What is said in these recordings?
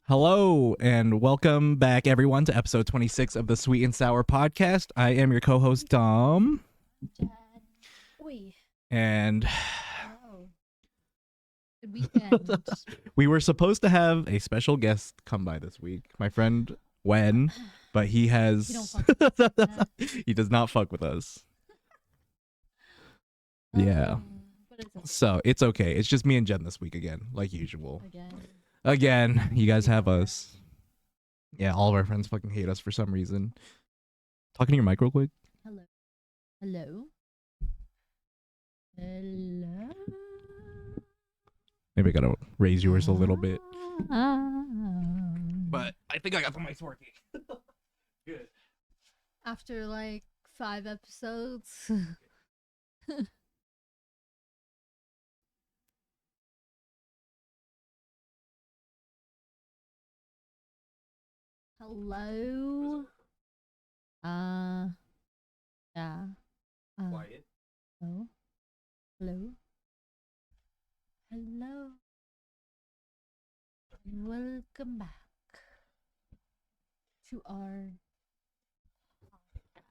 Hello and welcome back, everyone, to episode 26 of the Sweet and Sour podcast. I am your co-host Dom, Dad. Oi. and Oh. Good weekend. we were supposed to have a special guest come by this week, my friend Wen, but he You don't has fuck with us, he does not fuck with us. Yeah. But it's okay. So it's okay. It's just me and Jen this week again, like usual. Again. Again, you guys have us. Yeah, all of our friends fucking hate us for some reason. Talking to your mic real quick. Hello. Hello. Hello. Maybe I gotta raise yours a little bit. Ah. But I think I got the mics working. Good. After like 5 episodes. Hello. Yeah. Quiet. Hello. Hello. Hello. Welcome back to our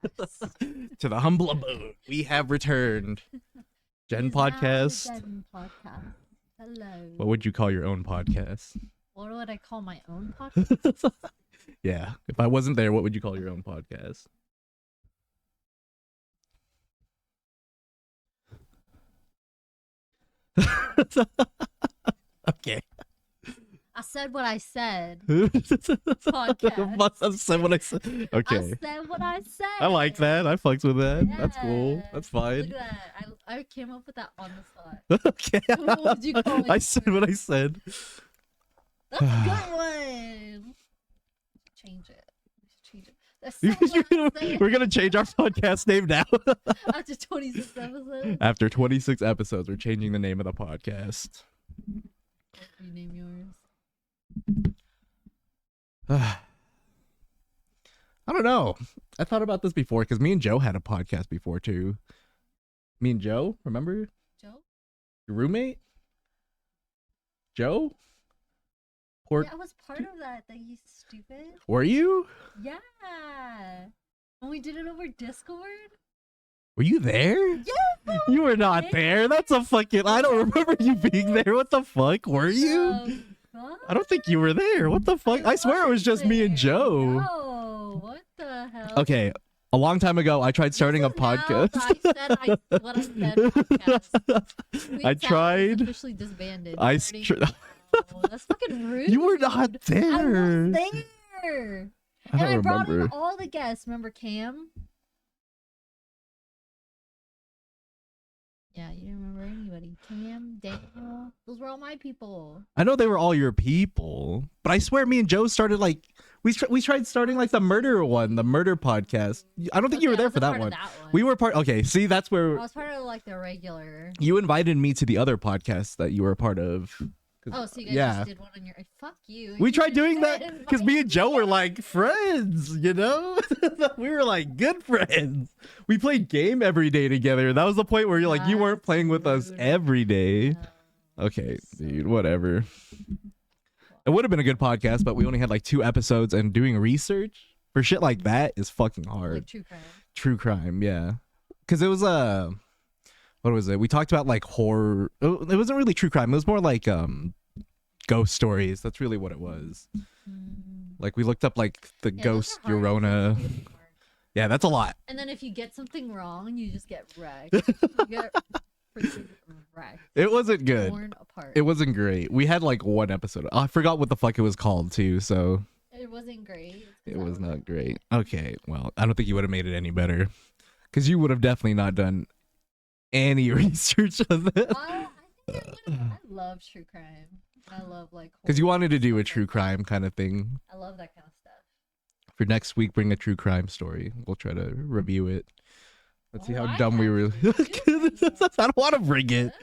podcast. To the humble abode, we have returned. Jen It is now the podcast. Jen podcast. Hello. What would you call your own podcast? What would I call my own podcast? Yeah, if I wasn't there, what would you call your own podcast? Okay. I said what I said. Podcast. Must have said what I said. I Okay. said what I said. I like that. I fucked with that. That's cool. Yeah. That's Look fine. at that. I came up with that on the spot. Okay. What would you call I it? said what I said. That's a good one. Change it. We should change it. That's so what I said. We're gonna change our podcast name now. After 26 episodes. After 26 episodes, we're changing the name of the podcast. What do you name yours? I don't know. I thought about this before because me and Joe had a podcast before too. Me and Joe, remember Joe? your roommate, Joe? Or Yeah, I was part of that. That you stupid. were you? Yeah. When we did it over Discord. Were you there? Yeah. You were not there. That's a fucking. I don't remember you being there. What the fuck? Were you? I don't think you were there. What the fuck? I swear it was just me and Joe. No. What the hell? Okay, a long time ago, I tried starting a This is now podcast. that I said what I said. Podcast. Sweet I Sour is tried. Officially disbanded. I Already- tr- Oh, that's fucking rude. You were not I there. was there. I And don't I brought remember. in all the guests. Remember Cam? Yeah, you didn't remember anybody. Cam, Daniel, those were all my people. I know they were all your people, but I swear me and Joe started like we tried starting like the murder one, the murder podcast. I don't think you were there for that one. We were part. Okay, see, that's I where was part of like the regular. you invited me to the other podcast that you were a part of. 'Cause- Oh, so you guys yeah. just did one on your. Fuck you. We You tried just doing that didn't because me and invite Joe me. were like friends, you know? We were like good friends. We played game every day together. That was the point where you're like, you weren't That's playing with us rude. every day. No. Okay, So- dude, whatever. It would have been a good podcast, but we only had like 2 episodes, and doing research for shit like that is fucking hard. Like true crime. True crime, yeah. Because it was what was it? We talked about like horror. It wasn't really true crime. It was more like ghost stories. That's really what it was. Mm. Like we looked up like the Yeah, those ghost are hard. Llorona. Those are hard. Yeah, that's a lot. And then if you get something wrong, you just get wrecked. You get freaking wrecked. It wasn't good. Torn apart. It wasn't great. We had like 1 episode. I forgot what the fuck it was called too, so It wasn't great. it was not great. Okay, well, I don't think you would have made it any better. Because you would have definitely not done any research on that. I think I would. I love true crime. I love like. Because you horror wanted to do a stuff true like that. crime kind of thing. I love that kind of stuff. For next week, bring a true crime story. We'll try to review it. Let's see Oh, how I dumb we have were. to. You bring it. I don't want to bring it.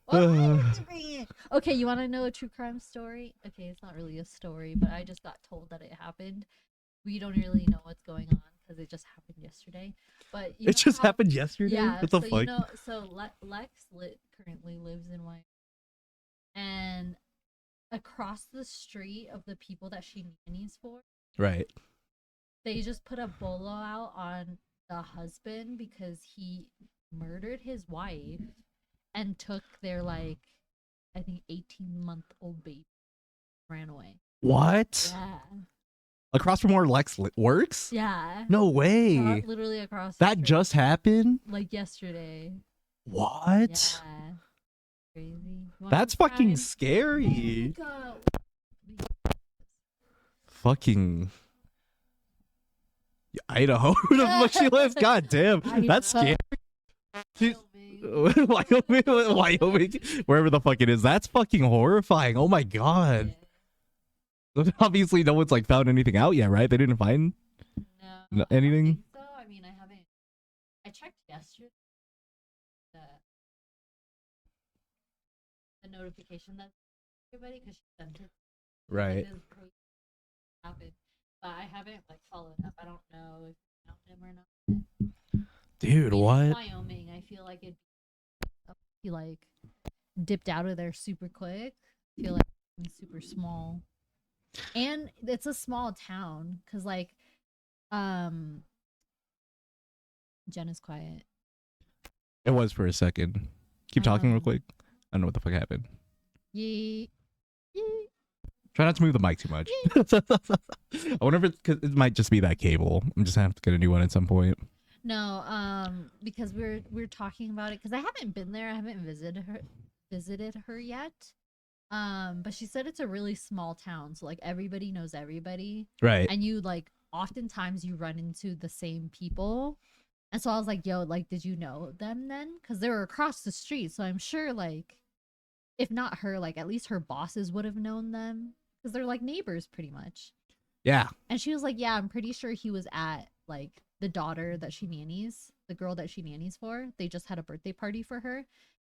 Why do I have to bring it? Okay, you want to know a true crime story? Okay, it's not really a story, but I just got told that it happened. We don't really know what's going on because it just happened yesterday. But you It know just how- happened yesterday? Yeah. What the so fuck? you know, so Lex currently lives in Wyoming, and across the street of the people that she nannies for, Right. they just put a bolo out on the husband because he murdered his wife and took their like I think 18-month-old baby, ran away. What? Yeah. Across from where Lex works? Yeah. No way. Literally across the That street, just happened? like yesterday. What? Yeah. Crazy. You want That's some fucking crime? scary. Go. Fucking Idaho. Who the fuck she lives? God damn. That's scary. She's- Wyoming, Wyoming, wherever the fuck it is. That's fucking horrifying. Oh my god. Obviously, no one's like found anything out yet, right? They didn't find No, anything? I don't think so. I mean, I haven't. I checked yesterday. The notification that everybody because she sent it. Right. This happened, but I haven't like followed up. I don't know if I found him or not. Dude, Even what? Wyoming, I feel like he like dipped out of there super quick. I feel like it's super small, and it's a small town because like Jen is quiet. It was for a second. Keep talking real quick. I don't know what the fuck happened. Yee. Yee. Try not to move the mic too much. I wonder if it might just be that cable. I'm just gonna have to get a new one at some point. No, because we're talking about it because I haven't been there. I haven't visited her yet. But she said it's a really small town, so like everybody knows everybody, Right. and you like oftentimes you run into the same people. And so I was like, yo, like, did you know them then? Because they were across the street. So I'm sure, like, if not her, like, at least her bosses would have known them. Because they're, like, neighbors pretty much. Yeah. And she was like, yeah, I'm pretty sure he was at, like, the daughter that she nannies, the girl that she nannies for. They just had a birthday party for her.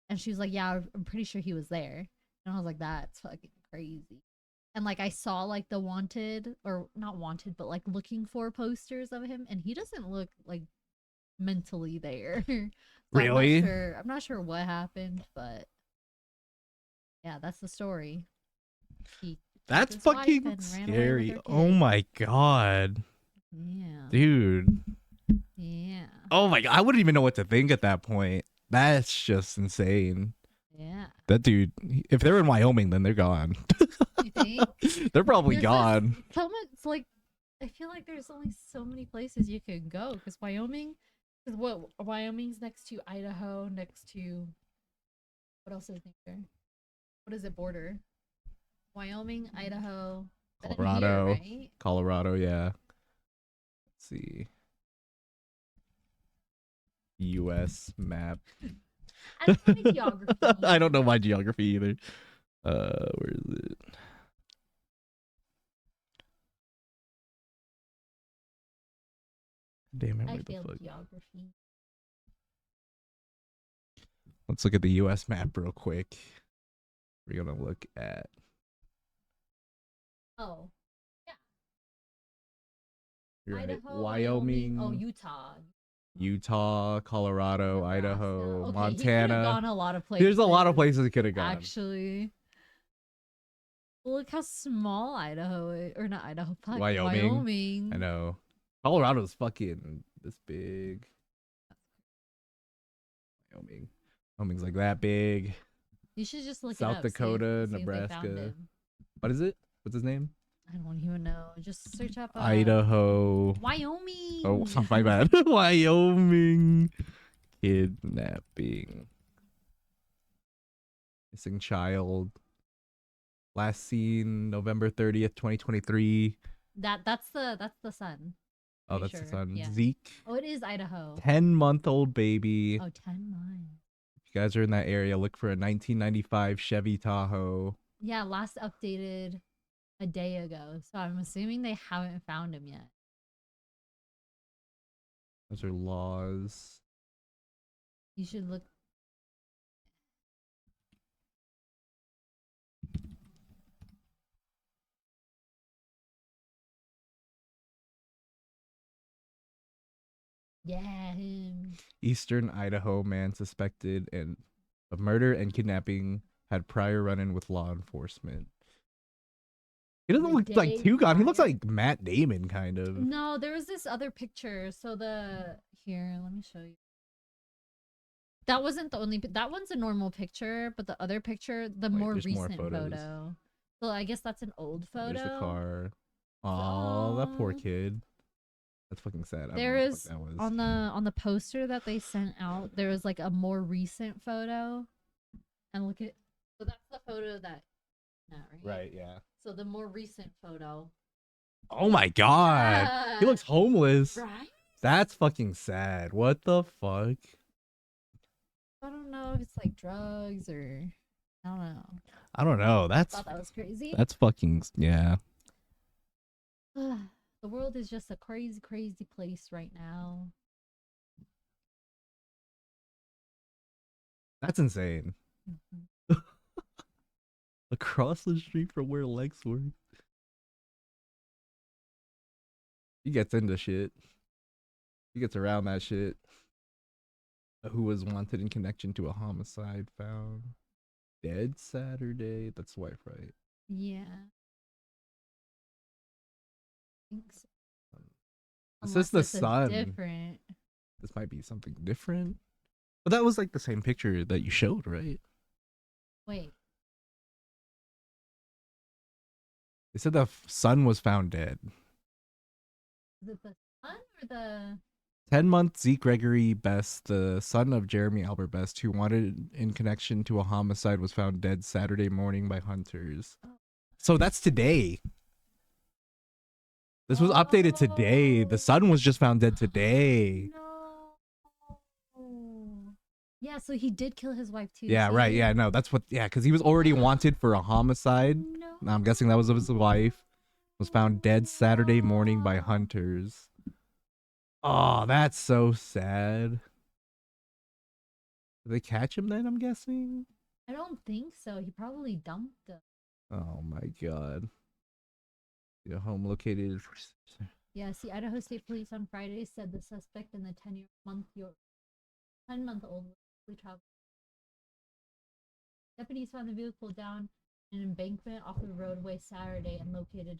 And she was like, yeah, I'm pretty sure he was there. And I was like, that's fucking crazy. And, like, I saw, like, the wanted, or not wanted, but, like, looking for posters of him. And he doesn't look, like, mentally there. So Really? I'm not sure what happened, but yeah, that's the story. That's his wife fucking and ran away with scary. her Oh kid. my god. Yeah. Dude. Yeah. Oh my god. I wouldn't even know what to think at that point. That's just insane. Yeah. That dude, if they're in Wyoming, then they're gone. You think? They're probably There's gone. so much, like, I feel like there's only so many places you can go because Wyoming, because Wyoming's next to Idaho, next to what else is there? What is it border? Wyoming, Idaho, and then here, Colorado. right? Colorado, yeah. Let's see. US map. I don't know my geography. I don't know my geography either. Where is it? Damn it, I where the failed fuck? geography. Let's look at the US map real quick. We're gonna look at Oh, you're right, Idaho, Wyoming, Oh, Utah. Utah, Colorado, Nebraska. Idaho, Okay, Montana. He could have gone a lot of places. There's a lot of places he could have gone. Actually, look how small Idaho is, or not Idaho, fuck, Wyoming. Wyoming. I know. Colorado's fucking this big. Wyoming. Wyoming's like that big. You should just look South it up. Dakota, see if they found Nebraska. him. What is it? What's his name? I don't even know. Just search up Idaho. Wyoming. Oh, my bad. Wyoming. Kidnapping. Missing child. Last seen November 30th, 2023. That's the son. Oh, Pretty that's the sure, son. yeah. Zeke. Oh, it is Idaho. 10-month-old baby. Oh, 10 months. If you guys are in that area, look for a 1995 Chevy Tahoe. Yeah, last updated a day ago. So I'm assuming they haven't found him yet. Those are laws. You should look. Yeah, him. Eastern Idaho man suspected of murder and kidnapping had prior run-in with law enforcement. He doesn't the look like day Tugon. He looks prior. like Matt Damon, kind of. No, there was this other picture. So here, let me show you. That wasn't the only. That one's a normal picture, but the other picture, the Wait, more there's more recent photos. photo. So I guess that's an old photo. There's the car. Oh, that poor kid. That's fucking sad. There I don't know what is the fuck that was. on the poster that they sent out. There was like a more recent photo, and look at. So that's the photo that. Not right. Right. Yeah. So the more recent photo. Oh my god. He looks homeless. Right. That's fucking sad. What the fuck? I don't know if it's like drugs or I don't know. I don't know. I thought that was crazy. That's fucking yeah. The world is just a crazy, crazy place right now. That's insane. Mm-hmm. Across the street from where Lex works. He gets into shit. He gets around that shit. Who was wanted in connection to a homicide found dead Saturday? That's the wife, right? Yeah. I think so. This Unless is the this is son. different. This might be something different. But that was like the same picture that you showed, right? Wait. They said the son was found dead. Is it the son or the 10-month Zeke Gregory Best, the son of Jeremy Albert Best, who wanted in connection to a homicide, was found dead Saturday morning by hunters. So that's today. This was updated today. The son was just found dead today. No. Yeah, so he did kill his wife too. Yeah, right. Yeah, no, that's what. Yeah, because he was already wanted for a homicide. No. Now I'm guessing that was his wife. Was found dead Saturday morning by hunters. Oh, that's so sad. Did they catch him then? I'm guessing. I don't think so. He probably dumped them. Oh my god. Your home located. Yeah, see, Idaho State Police on Friday said the suspect and the 10-month-old traveled. Deputies found the vehicle down an embankment off the roadway Saturday and located.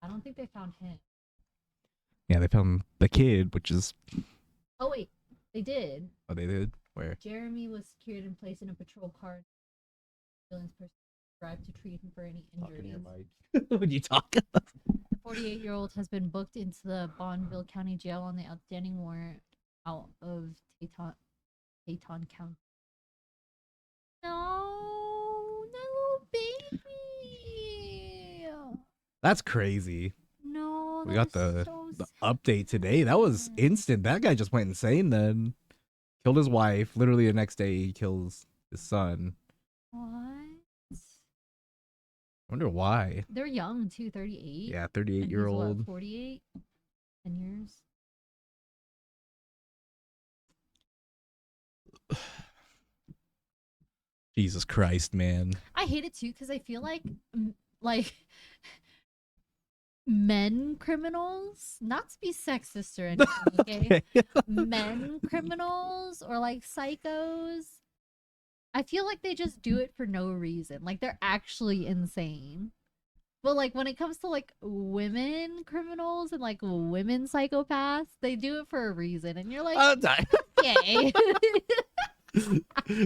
I don't think they found him. Yeah, they found the kid, which is. Oh wait, they did. Oh, they did? Where? Jeremy was secured and placed in a patrol car. Ambulance person arrived to treat him for any injuries. When you talk. The 48-year-old has been booked into the Bonneville County Jail on the outstanding warrant out of Teton County. No, little baby. That's crazy. No, We got that the is so the sad. update today. That was instant. That guy just went insane then. Killed his wife. Literally the next day he kills his son. What? I wonder why. They're young too, 38. Yeah, And he's 38-year-old. 48? 10 years. Jesus Christ, man. I hate it too because I feel like men criminals, not to be sexist or anything, okay? Men criminals or like psychos, I feel like they just do it for no reason. Like they're actually insane. But like when it comes to like women criminals and like women psychopaths, they do it for a reason, and you're like, okay.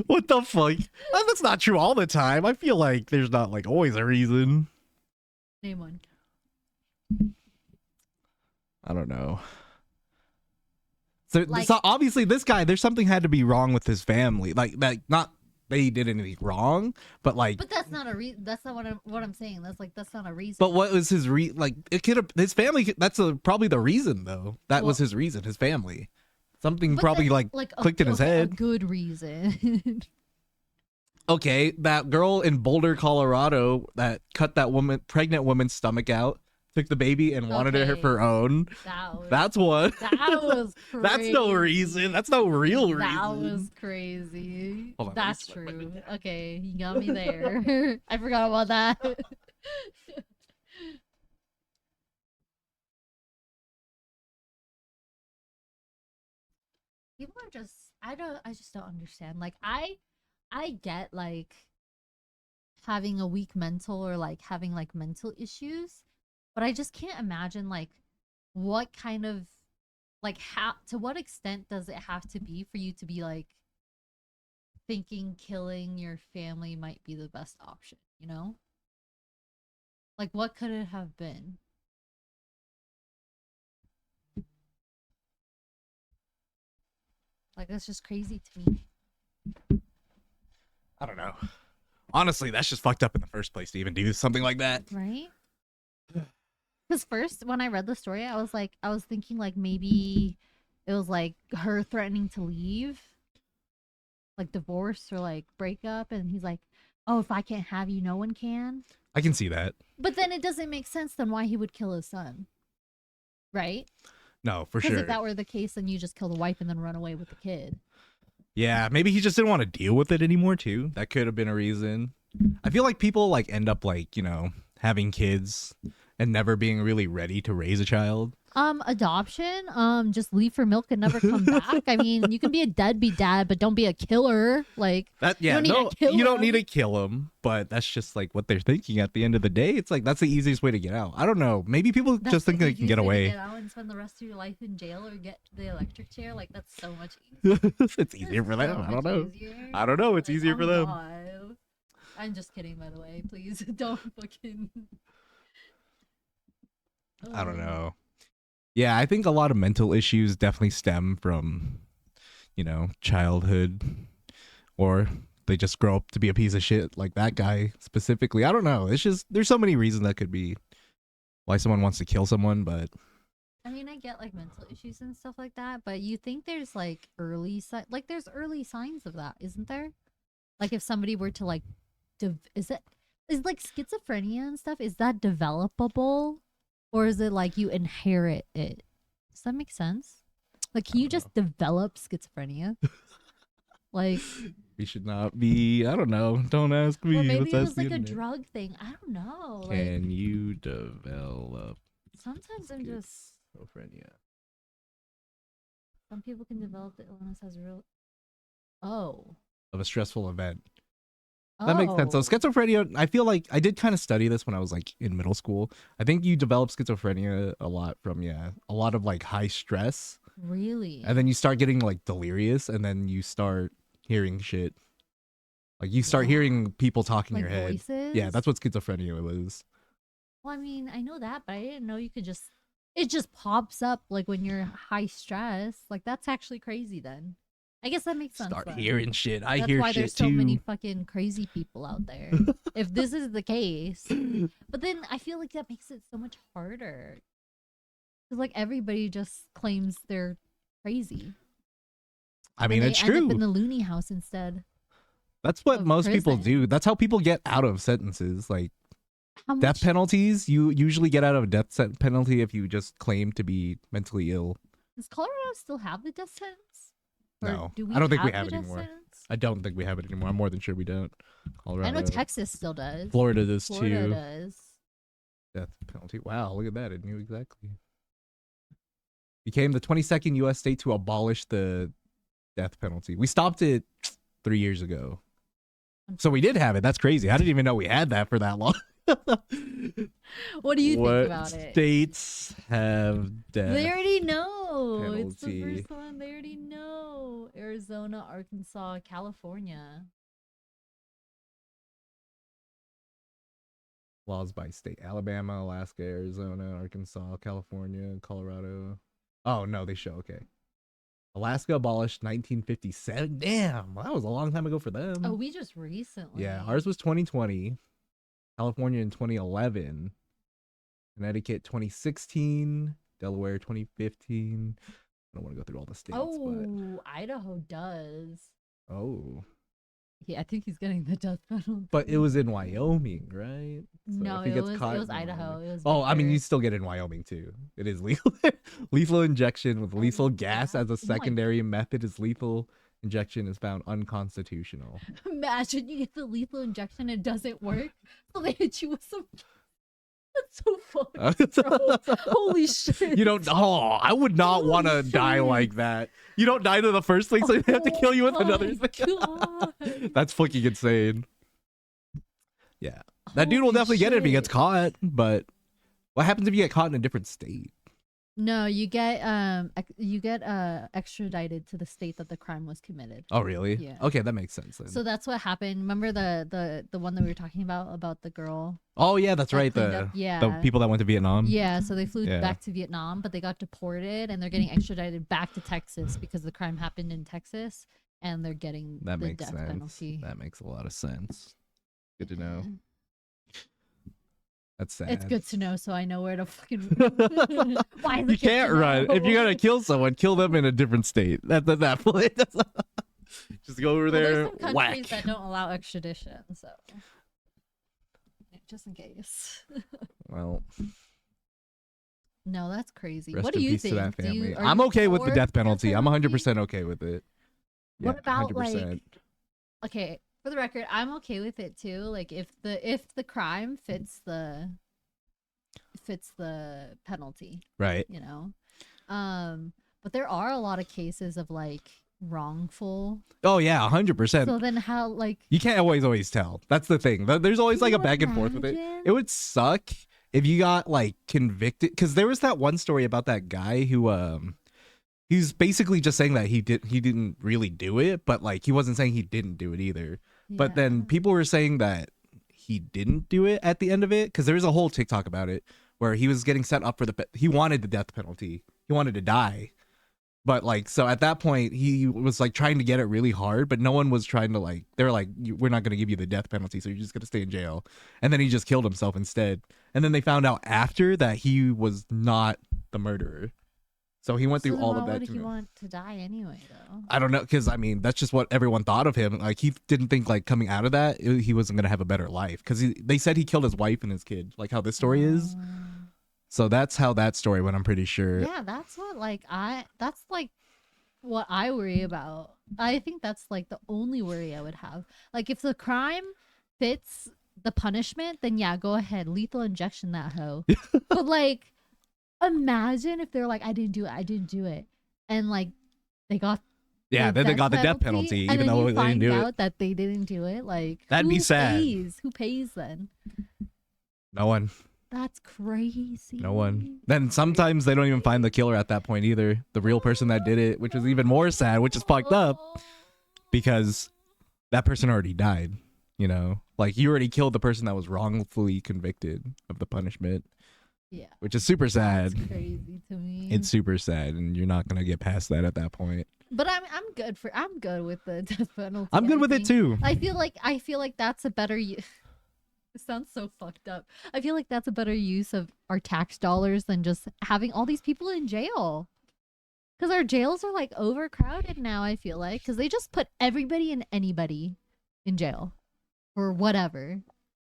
What the fuck? That's not true all the time. I feel like there's not like always a reason. Name one. I don't know. So, Like- so obviously this guy, there's something had to be wrong with his family. Like not that he did anything wrong, but like. But that's not a reason. That's not what I'm saying. That's not a reason. But what was his like? It could have his family. That's probably the reason though. That was Well- his reason. His family. Something But probably then, like a- clicked in his okay, head. A good reason. Okay, that girl in Boulder, Colorado, that cut that pregnant woman's stomach out, took the baby and wanted it Okay. her own. That's what. that was crazy. That's no reason. That's no real reason. That was crazy. Hold on, That's let me true. Okay, you got me there. I forgot about that. People are just I just don't understand. Like I get like having a weak mental or like having like mental issues, but I just can't imagine like what kind of like how to what extent does it have to be for you to be like thinking killing your family might be the best option, you know? Like what could it have been? Like that's just crazy to me. I don't know. Honestly, that's just fucked up in the first place to even do something like that. Right? Because first, when I read the story, I was thinking like maybe it was like her threatening to leave, like divorce or like breakup, and he's like, "Oh, if I can't have you, no one can." I can see that. But then it doesn't make sense then why he would kill his son, right? No, for Because sure. if that were the case, then you just kill the wife and then run away with the kid. Yeah, maybe he just didn't want to deal with it anymore too. That could have been a reason. I feel like people like end up like, having kids and never being really ready to raise a child. Adoption, just leave for milk and never come back. I mean, you can be a deadbeat dad, but don't be a killer. Like That yeah, you don't need to kill you don't him. need to kill him, but that's just like what they're thinking at the end of the day. It's like that's the easiest way to get out. I don't know. Maybe people That's just think the they can easiest get way to away. Get out and spend the rest of your life in jail or get the electric chair. Like that's so much easier. It's easier for them. So I don't much know. easier. I don't know. It's Like, easier oh for them. God. I'm just kidding, by the way. Please don't fucking. I don't Oh. know. Yeah, I think a lot of mental issues definitely stem from, childhood, or they just grow up to be a piece of shit like that guy specifically. I don't know. It's just there's so many reasons that could be why someone wants to kill someone, but I mean, I get like mental issues and stuff like that, but you think there's like there's early signs of that, isn't there? Like if somebody were to like, is like schizophrenia and stuff? Is that developable, or is it like you inherit it? Does that make sense? Like, can you just develop schizophrenia? Like, we should not be. I don't know. Don't ask me. or maybe Let's it ask was the like a internet. drug thing. I don't know. Like, Can you develop sometimes I'm just. schizophrenia? Some people can develop the illness as real. Oh. Of a stressful event. That makes sense. So Oh. schizophrenia, I feel like I did kind of study this when I was like in middle school. I think you develop schizophrenia a lot from a lot of like high stress, Really? and then you start getting like delirious, and then you start hearing shit. Like you start Wow. hearing people talk in Like your head. voices? Yeah, that's what schizophrenia was. Well, I mean, I know that, but I didn't know you could just. It just pops up like when you're high stress. Like that's actually crazy. Then, I guess that makes sense. Start then. hearing shit. I That's hear why shit there's so too. many fucking crazy people out there. If this is the case, but then I feel like that makes it so much harder. Because like everybody just claims they're crazy. I mean, and it's they end true. up in the loony house instead. That's what of most people prison. do. That's how people get out of sentences. Like How death much? penalties, you usually get out of a penalty if you just claim to be mentally ill. Does Colorado still have the death sentence? Or No, do I don't think we the have it death anymore. sentence? I don't think we have it anymore. I'm more than sure we don't. Colorado. I know Texas still does. Florida does Florida too. does. Death penalty. Wow, look at that. I knew exactly. Became the 22nd U.S. state to abolish the death penalty. We stopped it 3 years ago. So we did have it. That's crazy. I didn't even know we had that for that long. What do you What think about it? states have death? They already know. It's the penalty. first one. They already know. Arizona, Arkansas, California. Laws by state: Alabama, Alaska, Arizona, Arkansas, California, Colorado. Oh no, they show okay. Alaska abolished 1957. Damn, that was a long time ago for them. Oh, we just recently. Yeah, ours was 2020. California in 2011. Connecticut 2016. Delaware 2015. I don't want to go through all the states, Oh, Idaho does. but Yeah, I think he's getting the death penalty. but it was in Wyoming, right? So no, if he it gets was caught it was in Idaho. Wyoming- It was. Oh, I mean, bigger. you still get in Wyoming too. It is legal. Lethal injection with lethal gas yeah. as a Oh my secondary method is lethal injection is found unconstitutional. Imagine you get the lethal injection, it doesn't work, so they hit you with some. That's so funny, bro. Holy shit! You don't. Oh, I would not want to Holy die shit. like that. You don't die to the first thing, so they have to kill you with Oh another my thing. God. That's fucking insane. Yeah. That dude will Holy definitely get it if he gets shit. caught, but what happens if you get caught in a different state? No, you get extradited to the state that the crime was committed. Oh, really? Yeah. Okay, that makes sense then. So that's what happened. Remember the one that we were talking about the girl? Oh, yeah, that's that right. cleaned The up- yeah. the people that went to Vietnam. Yeah, so they flew Yeah. back to Vietnam, but they got deported and they're getting extradited back to Texas because the crime happened in Texas and they're getting That the makes death sense. penalty. That makes a lot of sense. Good to know. Yeah. That's sad. It's good to know so I know where to fucking Why is it You good to can't run. If you're know? gonna kill someone, kill them in a different state. That's at that point. Just go over Well, there, there's some whack. countries that don't allow extradition, so just in case. Well, No, that's crazy. rest What do in you peace think? to that Do you- family. are I'm you okay with the for death penalty. I'm 100% penalty? okay with it. What about, 100%. like, okay, for the record, I'm okay with it too. Like if the crime fits the penalty, Right. you know. But there are a lot of cases of like wrongful. Oh yeah, 100%. So then how like You can't always tell. That's the thing. There's always Can like a you back and forth with it. imagine? It would suck if you got like convicted, because there was that one story about that guy who he's basically just saying that he didn't really do it, but like he wasn't saying he didn't do it either. But then Yeah. people were saying that he didn't do it at the end of it, because there was a whole TikTok about it where he was getting set up for he wanted the death penalty. He wanted to die. But like, so at that point he was like trying to get it really hard, but no one was trying to like, they were like, we're not going to give you the death penalty, so you're just going to stay in jail. And then he just killed himself instead. And then they found out after that he was not the murderer. So he went So through then all why of that. would to he know. want to die anyway, though? I don't know, because I mean that's just what everyone thought of him. Like he didn't think like coming out of that he wasn't gonna have a better life, because they said he killed his wife and his kid, like how this story is. So that's how that story went. I'm pretty sure. Yeah, that's what that's like what I worry about. I think that's like the only worry I would have. Like if the crime fits the punishment, then yeah, go ahead, lethal injection that hoe. But like, imagine if they're like, I didn't do it, and like they got Yeah, then they got the death penalty, and even then though you they didn't find do out it. that they didn't do it. Like That'd be sad. Who pays then? No one. That's crazy. No one. Then sometimes they don't even find the killer at that point either. The real person that did it, which is even more sad, which is fucked up, because that person already died. You know, like you already killed the person that was wrongfully convicted of the punishment, Yeah, which is super sad. that's crazy to me. It's super sad, and you're not gonna get past that at that point. But I'm good with the death penalty. I'm good I with it think. too. I feel like that's a better It sounds so fucked up. I feel like that's a better use of our tax dollars than just having all these people in jail. Cuz our jails are like overcrowded now, I feel like, cuz they just put everybody and anybody in jail or whatever.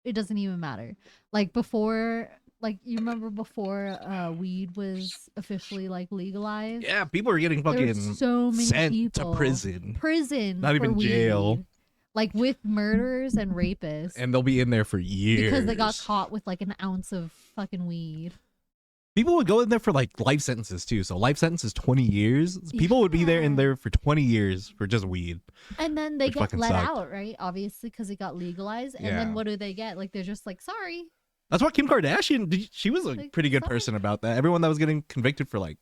It doesn't even matter. Like before, like you remember before weed was officially like legalized? Yeah, people are getting There were fucking so many sent people. to prison, Not Not even jail. like with murderers and rapists, and they'll be in there for years because they got caught with like an ounce of fucking weed. People would go in there for like life sentences too. So life sentence is 20 years. People would be there in Yeah. there for 20 years for just weed. And then they Which get fucking let sucked. out, right? Obviously, because it got legalized. And Yeah. then what do they get? Like they're just like, sorry. That's why Kim Kardashian, she was a Like, pretty good sorry. person about that. Everyone that was getting convicted for like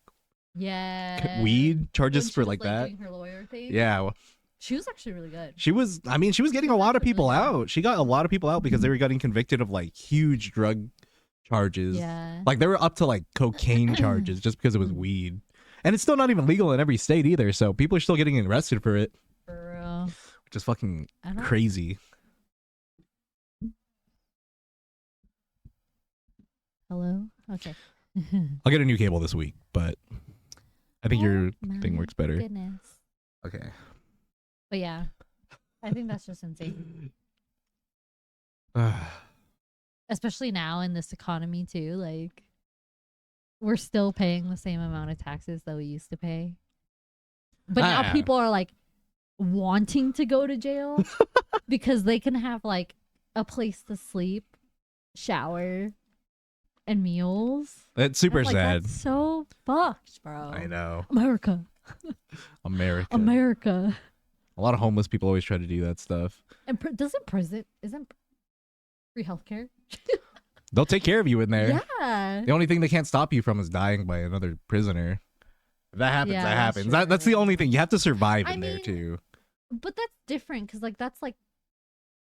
Yeah. weed When charges she for was, like that. doing her lawyer thing. Yeah. well, She was actually really good. She was, I mean, she was getting a lot of Really people good. out. She got a lot of people out because they were getting convicted of like huge drug charges. Yeah. Like they were up to like cocaine charges just because it was weed. And it's still not even legal in every state either. So people are still getting arrested for it, For real. which is fucking I don't crazy. Hello? Okay. I'll get a new cable this week, but I think your thing my works better. Goodness. Okay. But yeah. I think that's just insane. Especially now in this economy too, like we're still paying the same amount of taxes that we used to pay. But now Ah. people are like wanting to go to jail because they can have like a place to sleep, shower, and meals. That's super I'm like, sad. That's so fucked, bro. I know. America. America. America. A lot of homeless people always try to do that stuff. And doesn't prison isn't Free healthcare. They'll take care of you in there. Yeah. The only thing they can't stop you from is dying by another prisoner. If that happens, Yeah, that that's happens. true. That's the only thing. You have to survive I in there mean, too. But that's different because like that's like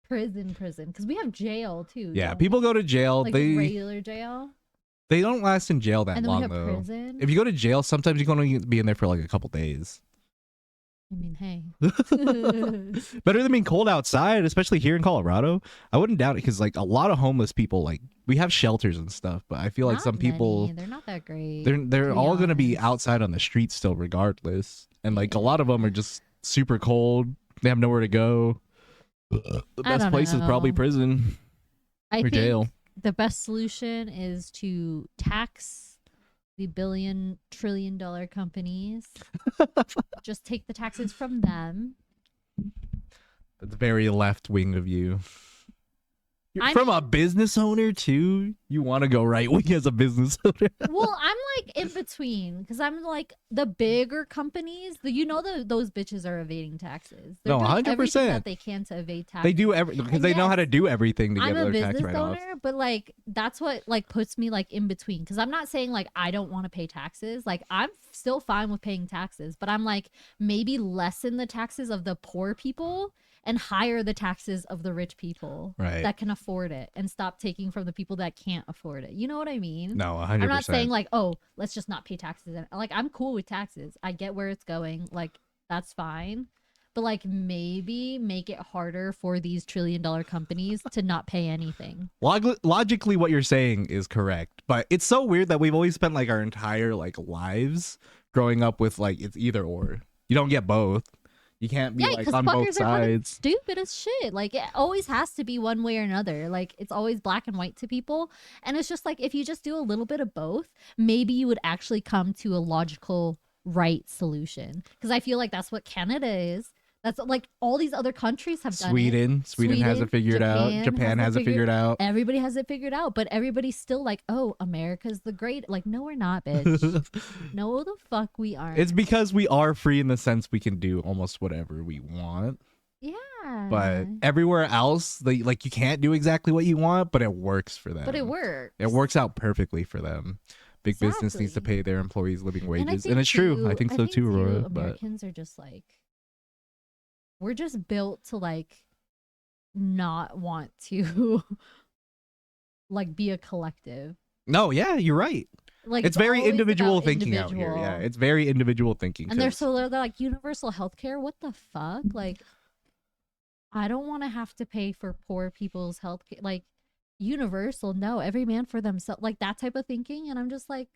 prison because we have jail too. Yeah, don't people we? go to jail. like they regular jail, they don't last in jail that and then we long have though. prison. If you go to jail, sometimes you're going to be in there for like a couple days. I mean, hey. Better than being cold outside, especially here in Colorado. I wouldn't doubt it because like a lot of homeless people, like we have shelters and stuff, but I feel like Not some people many. They're not that great. they're to be all gonna be honest. outside on the street still regardless. And like a Yeah. lot of them are just super cold. They have nowhere to go. The I best don't place is probably know. prison I or think jail. the best solution is to tax the billion trillion dollar companies. Just take the taxes from them. That's very left wing of you. You're I from a mean- business owner too. You want to go right wing as a business owner. Well, I'm like in between because I'm like the bigger companies. Those bitches are evading taxes. They're No, doing everything 100%. that they can to evade taxes. They do everything because And they know how to yes, do everything to I'm get a their tax business write-offs. owner, but like that's what like puts me like in between because I'm not saying like I don't want to pay taxes. Like I'm still fine with paying taxes, but I'm like maybe lessen the taxes of the poor people and higher the taxes of the rich people Right. that can afford it and stop taking from the people that can't afford it. You know what I mean? No, 100%. I'm not saying like, oh, let's just not pay taxes. Like I'm cool with taxes. I get where it's going. Like that's fine. But like maybe make it harder for these trillion-dollar companies to not pay anything. Logically, what you're saying is correct, but it's so weird that we've always spent like our entire like lives growing up with like it's either or. You don't get both. You can't be Yeah, like because on both fuckers are fucking sides. stupid as shit. Like it always has to be one way or another. Like it's always black and white to people. And it's just like if you just do a little bit of both, maybe you would actually come to a logical right solution. Because I feel like that's what Canada is. That's like all these other countries have done it. Sweden has it figured out. Japan has it figured out. Everybody has it figured out, but everybody's still like, "Oh, America's the great." Like, no, we're not, bitch. No, the fuck, we aren't. It's because we are free in the sense we can do almost whatever we want. yeah, But everywhere else, you can't do exactly what you want, but it works for them. but it works. It works out perfectly for them. Big business needs to Exactly. pay their employees living And I wages, think and it's true. I think so too, Aurora. But Americans are just like, we're just built to like not want to like be a collective. no, yeah, you're right. Like It's very always individual about thinking out here. Yeah, individual. it's very individual thinking. And they're 'cause- they're like universal healthcare. What the fuck? Like, I don't want to have to pay for poor people's healthcare. Like, universal, no, every man for themselves. Like that type of thinking. And I'm just like,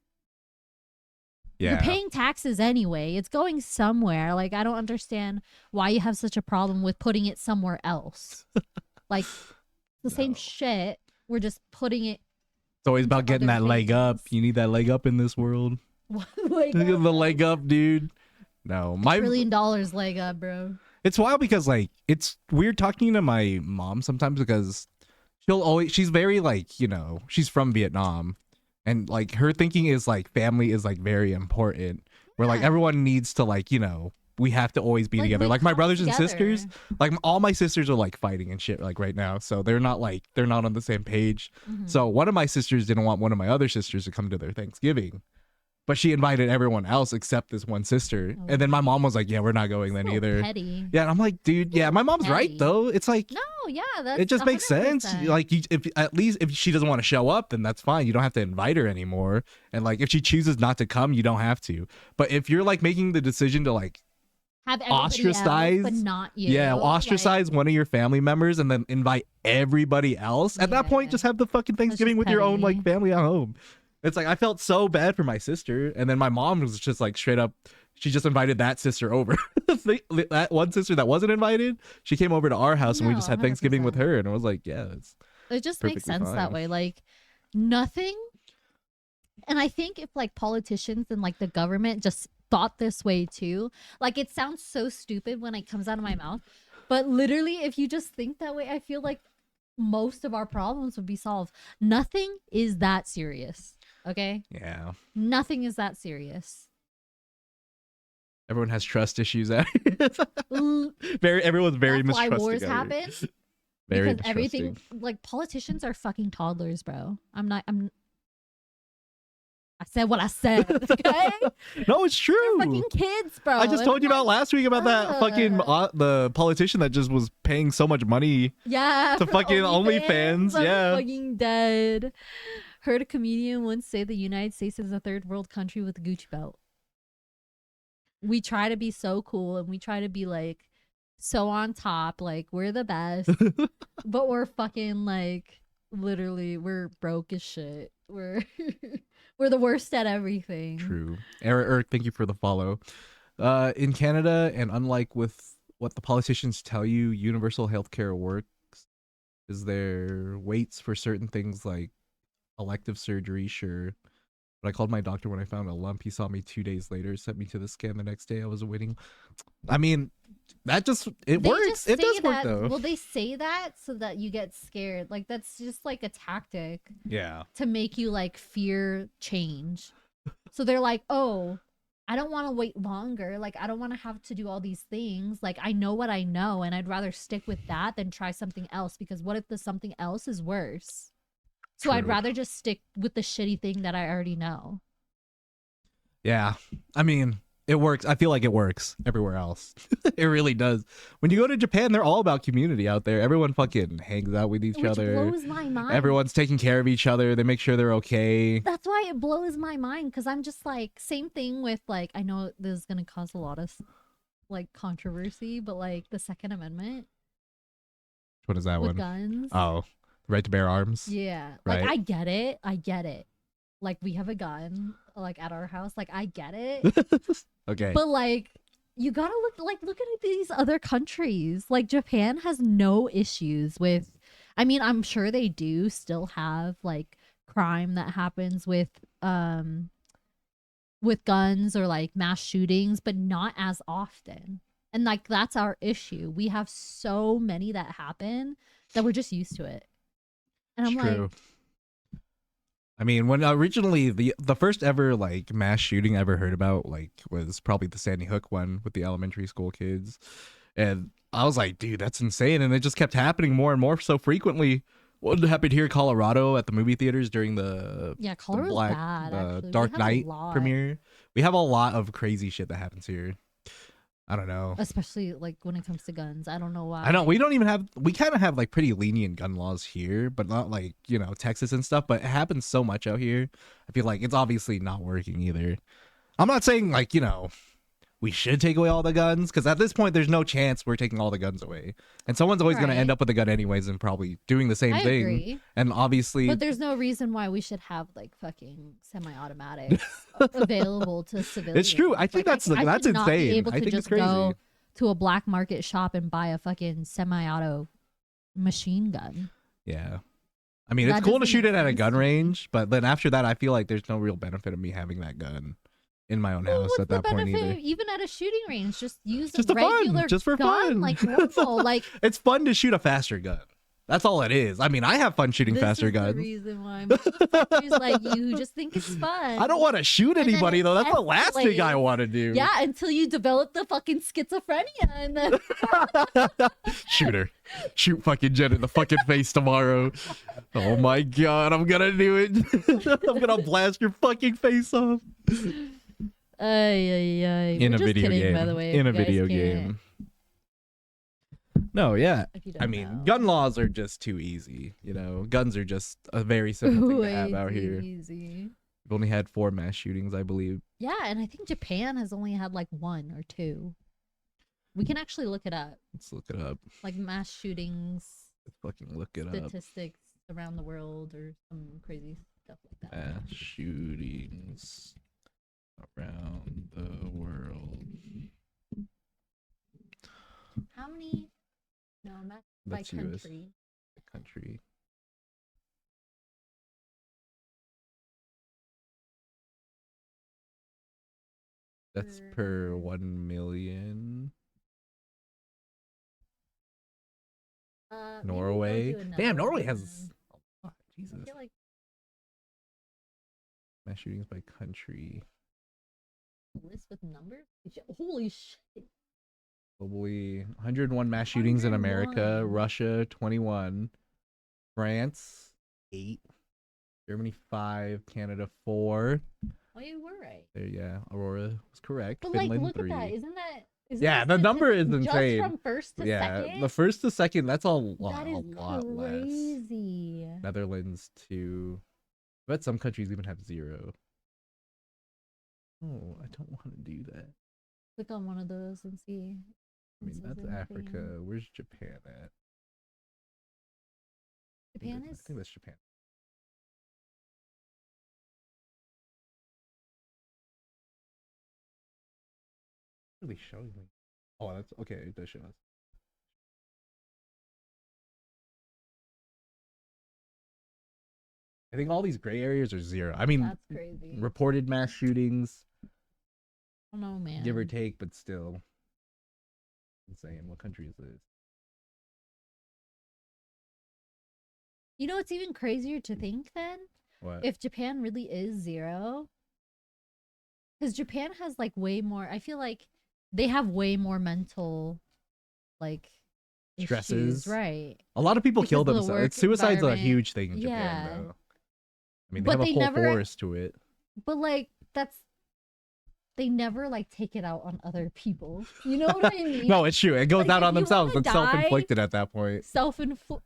yeah. you're paying taxes anyway. It's going somewhere. Like, I don't understand why you have such a problem with putting it somewhere else. Like, the same No. shit. We're just putting it. It's always about into getting other that leg up. things. You need that leg up in this world. like, Look at the leg up, dude. No, my $1 trillion leg up, bro. it's wild because like it's weird talking to my mom sometimes because she's very like, she's from Vietnam and like her thinking is like family is like very important. Where like Yeah. everyone needs to like, we have to always be together. we Like my come brothers and together. sisters, like all my sisters are like fighting and shit like right now. So they're not on the same page. Mhm. So one of my sisters didn't want one of my other sisters to come to their Thanksgiving. But she invited everyone else except this one sister. Oh. And then my mom was like, yeah, we're not going then So either. petty. Yeah, and I'm like, dude, yeah, my mom's right Petty. though. It's like No, yeah, that's it just makes sense. 100%. Like, if at least if she doesn't want to show up, then that's fine. You don't have to invite her anymore. And like, if she chooses not to come, you don't have to. But if you're like making the decision to like, have everybody ostracize- else, but not you. yeah, ostracize one of your family members and then invite everybody else, at that point, Yeah. just have the fucking Thanksgiving just with your own like petty. family at home. It's like I felt so bad for my sister, and then my mom was just like straight up. She just invited that sister over. That one sister that wasn't invited, she came over to our house and we No, just had Thanksgiving with 100%. her. And I was like, yeah, it's It just makes perfectly sense that fine. way. Like nothing. And I think if like politicians and like the government just thought this way too, like it sounds so stupid when it comes out of my mouth, but literally, if you just think that way, I feel like most of our problems would be solved. Nothing is that serious. Okay, yeah. nothing is that serious. Everyone has trust issues. Out L- everyone's very That's why mistrusting. wars out here. happen. Very because everything, disgusting. like, politicians are fucking toddlers, bro. I said what I said, okay? No, it's They're true. fucking kids, bro. I just And told I'm you about like, last week about that fucking ugh. the politician that just was paying so much money Yeah, to for fucking OnlyFans. I'm Yeah. fucking dead. Heard a comedian once say the United States is a third world country with a Gucci belt. We try to be so cool and we try to be like so on top, like we're the best, but we're fucking like literally we're broke as shit. We're we're the worst at everything. True. Eric, thank you for the follow. In Canada, and unlike with what the politicians tell you, universal healthcare works. Is there waits for certain things like elective surgery? Sure. But I called my doctor when I found a lump. He saw me 2 days later, sent me to the scan the next day. I was waiting. I mean, that just it They works. just It say does work that. though. Well, they say that so that you get scared. Like that's just like a tactic Yeah. to make you like fear change. So they're like, "Oh, I don't want to wait longer. Like I don't want to have to do all these things. Like I know what I know and I'd rather stick with that than try something else because what if the something else is worse?" So I'd True. rather just stick with the shitty thing that I already know. Yeah. I mean, it works. I feel like it works everywhere else. It really does. When you go to Japan, they're all about community out there. Everyone fucking hangs out with each Which other. blows my mind. Everyone's taking care of each other. They make sure they're okay. That's why it blows my mind because I'm just like, same thing with like, I know this is going to cause a lot of like controversy, but like the Second Amendment What is that with one? guns. Oh, right to bear arms. Yeah. Right. Like, I get it. I get it. Like, we have a gun, like, at our house. Like, I get it. Okay. But like, you gotta look at these other countries. Like, Japan has no issues with, I mean, I'm sure they do still have like crime that happens with guns or like mass shootings, but not as often. And like that's our issue. We have so many that happen that we're just used to it. And I'm True. like, I mean, when originally the first ever like mass shooting I ever heard about like was probably the Sandy Hook one with the elementary school kids, and I was like, dude, that's insane, and it just kept happening more and more so frequently. What happened here in Colorado at the movie theaters during the yeah, Colorado's Black bad. Actually, Dark we have Knight a lot, premiere? We have a lot of crazy shit that happens here. I don't know. especially like when it comes to guns. I don't know why. I know we don't even have. We kind of have like pretty lenient gun laws here, but not like Texas and stuff. But it happens so much out here. I feel like it's obviously not working either. I'm not saying like we should take away all the guns because at this point there's no chance we're taking all the guns away, and someone's always going to end Right. up with a gun anyways and probably doing the same I thing. agree. And obviously, But there's no reason why we should have like fucking semi-automatics available to civilians. it's true. I think Like, that's should not be insane. able I to think it's just crazy. go to a black market shop and buy a fucking semi-auto machine gun. Yeah. I mean, That it's cool to doesn't shoot make it at a sense gun to me. range, but then after that, I feel like there's no real benefit of me having that gun in my own Well, house what's at the that point benefit? either. Even at a shooting range, just use Just a for fun, regular just for gun, fun. like normal. Like It's fun to shoot a faster gun. That's all it is. I mean, I have fun shooting this faster is the guns. reason why motherfuckers like you who just think it's fun. I don't want to shoot And then anybody it though. That's the last thing I escalates. want to do. Yeah, until you develop the fucking schizophrenia and then Shoot her. Shoot fucking Jen in the fucking face tomorrow. Oh my god, I'm gonna do it. I'm gonna blast your fucking face off. Ay, ay, ay. In We're a just video kidding, game. by the way. In if a you guys video can't- game. No, yeah. If you I don't mean, know. gun laws are just too easy. Guns are just a very simple thing to have Way out too here. easy. We've only had 4 mass shootings, I believe. Yeah, and I think Japan has only had like 1 or 2. We can actually look it up. Let's look it up. Like mass shootings Let's fucking look it up. statistics around the world or some crazy stuff like that. Mass shootings around the world. How many? No, mass by That's US. country. Country. That's per 1 million. Maybe we'll Norway. do another Damn, Norway one. has. Oh, I Jesus. feel like Mass shootings by country. a list with numbers. Holy shit! Globally, 101 mass shootings in America. 101. Russia, 21. France, 8. Germany, 5. Canada, 4. Oh, you were right. There, yeah, Aurora was correct. But Finland, like, look 3. at that. Isn't that? Isn't Yeah, that the number is statistic insane. Just from first to Yeah, second. the first to second, that's a lot, That is a lot less. crazy. Netherlands, 2. I bet some countries even have 0. Oh, I don't want to do that. Click on one of those and see. I mean, that's Africa. Where's Japan at? Japan I is. think that's Japan. Really showing me. Oh, that's okay. It does show us. I think all these gray areas are 0. I mean, That's crazy. reported mass shootings, I don't know, man. give or take, but still insane. What country is this? You know, it's even crazier to think then What? if Japan really is 0. Because Japan has like way more. I feel like they have way more mental, like Stresses. issues, right? A lot of people Because kill of the themselves. work Suicide's a environment. huge thing in Japan, Yeah. though. I mean, they But have a they whole never- forest to it. But like that's they never like take it out on other people. You know what I mean? No, it's true. It goes Like, out if on you themselves. wanna It's self-inflicted at that point.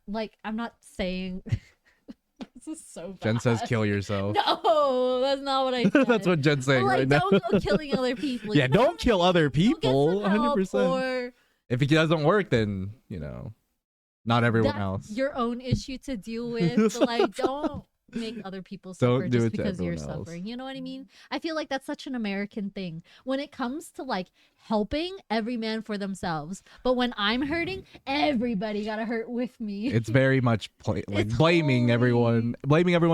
Like I'm not saying this is so bad. Jen says, "Kill yourself." No, that's not what I said. That's what Jen's saying But, like, right now. don't go killing other people. Yeah, you know don't what I kill mean? other Go get people. some help 100%. Or If it doesn't work, then not everyone that's else. your own issue to deal with. But like, don't make other people suffer Don't do just it to because you're everyone else. suffering. You know what I mean? I feel like that's such an American thing. When it comes to like helping every man for themselves, but when I'm hurting, everybody gotta hurt with me. It's very much like It's blaming everyone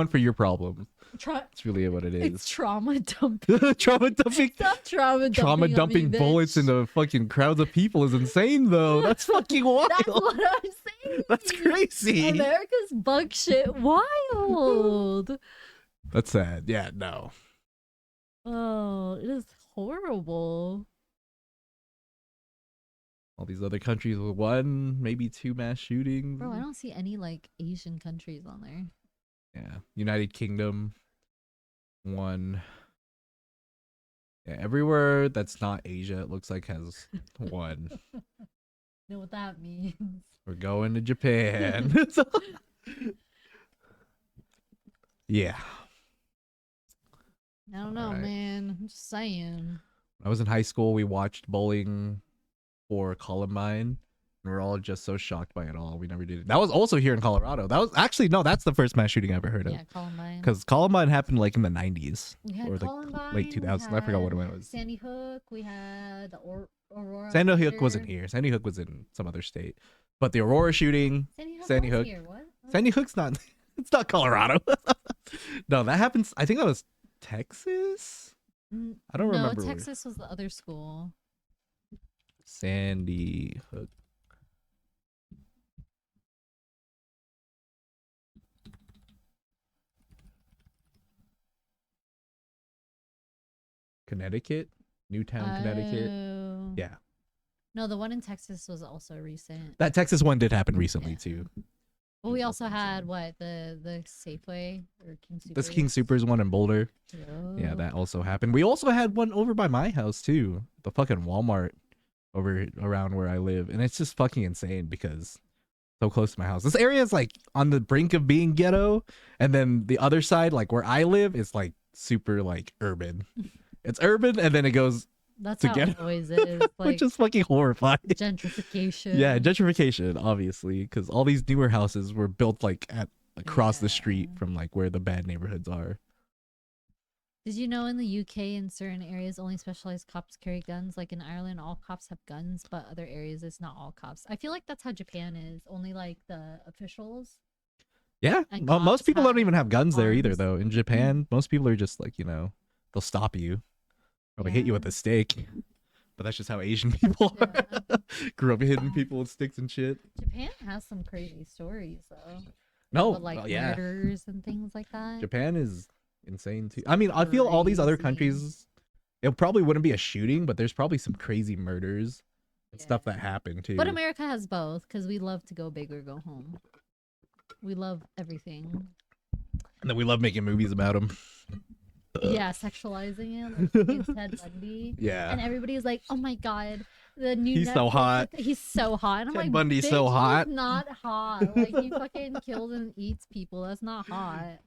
for your problem. That's really what it It's is. trauma dumping. Trauma dumping. Stop trauma dumping. Trauma on me, dumping bullets bitch. into fucking crowds of people is insane, though. That's fucking wild. That's what I'm saying. That's crazy. America's bug shit wild. That's sad. Yeah, no. Oh, it is horrible. All these other countries with 1, maybe 2 mass shootings. Bro, I don't see any like Asian countries on there. Yeah. United Kingdom, 1. Yeah, everywhere that's not Asia, it looks like has 1. Know what that means? We're going to Japan. Yeah. I don't know, Alright. man. I'm just saying. When I was in high school, we watched Bowling for Columbine. And we're all just so shocked by it all. We never did it. That was also here in Colorado. That was actually, no, that's the first mass shooting I ever heard of. Yeah, Columbine. Because Columbine happened like in the 90s. We had or the Columbine, late 2000s. I forgot what it we had was. Sandy Hook. We had the Aurora. Sandy Hook wasn't shooter. here. Sandy Hook was in some other state. But the Aurora shooting, Sandy was Hook. Here. What? Sandy Hook's not, it's not Colorado. No, that happens, I think that was Texas? I don't remember. No, where. Texas was the other school. Sandy Hook. Connecticut? Newtown, Connecticut? Oh. Yeah. No, the one in Texas was also recent. That Texas one did happen recently too. But we also had what the Safeway or King Soopers. This King Supers one in Boulder. Yeah, Oh. that also happened. We also had one over by my house too. The fucking Walmart over around where I live. And it's just fucking insane because so close to my house. This area is like on the brink of being ghetto. And then the other side, like where I live, is like super like urban. It's urban and then it goes, That's to how get- it always is. Like which is fucking horrifying. gentrification. Yeah, gentrification, obviously, because all these newer houses were built like at across the street Yeah. from like where the bad neighborhoods are. Did you know in the UK, in certain areas, only specialized cops carry guns? Like in Ireland, all cops have guns, but other areas, it's not all cops. I feel like that's how Japan is. Only like the officials. Yeah, And most cops people don't have even have guns there either, arms. though. In Japan, most people are just like, they'll stop you, probably hit you with Yeah. a stick. But that's just how Asian people are. Grew up hitting people with sticks and shit. Japan has some crazy stories though. No, With, like well, yeah, murders and things like that. Japan is insane too. I mean, I feel all these other Crazy. countries, it probably wouldn't be a shooting, but there's probably some crazy murders stuff that happened too. But America has both because we love to go big or go home. We love everything. And then we love making movies about them. Yeah, sexualizing it. Like Ted Bundy. Yeah. And everybody's like, "Oh my god, the new He's so Netflix- hot. He's so hot." And I'm Ted like, Bundy's "Bitch, so hot." He's not hot. Like he fucking kills and eats people. That's not hot.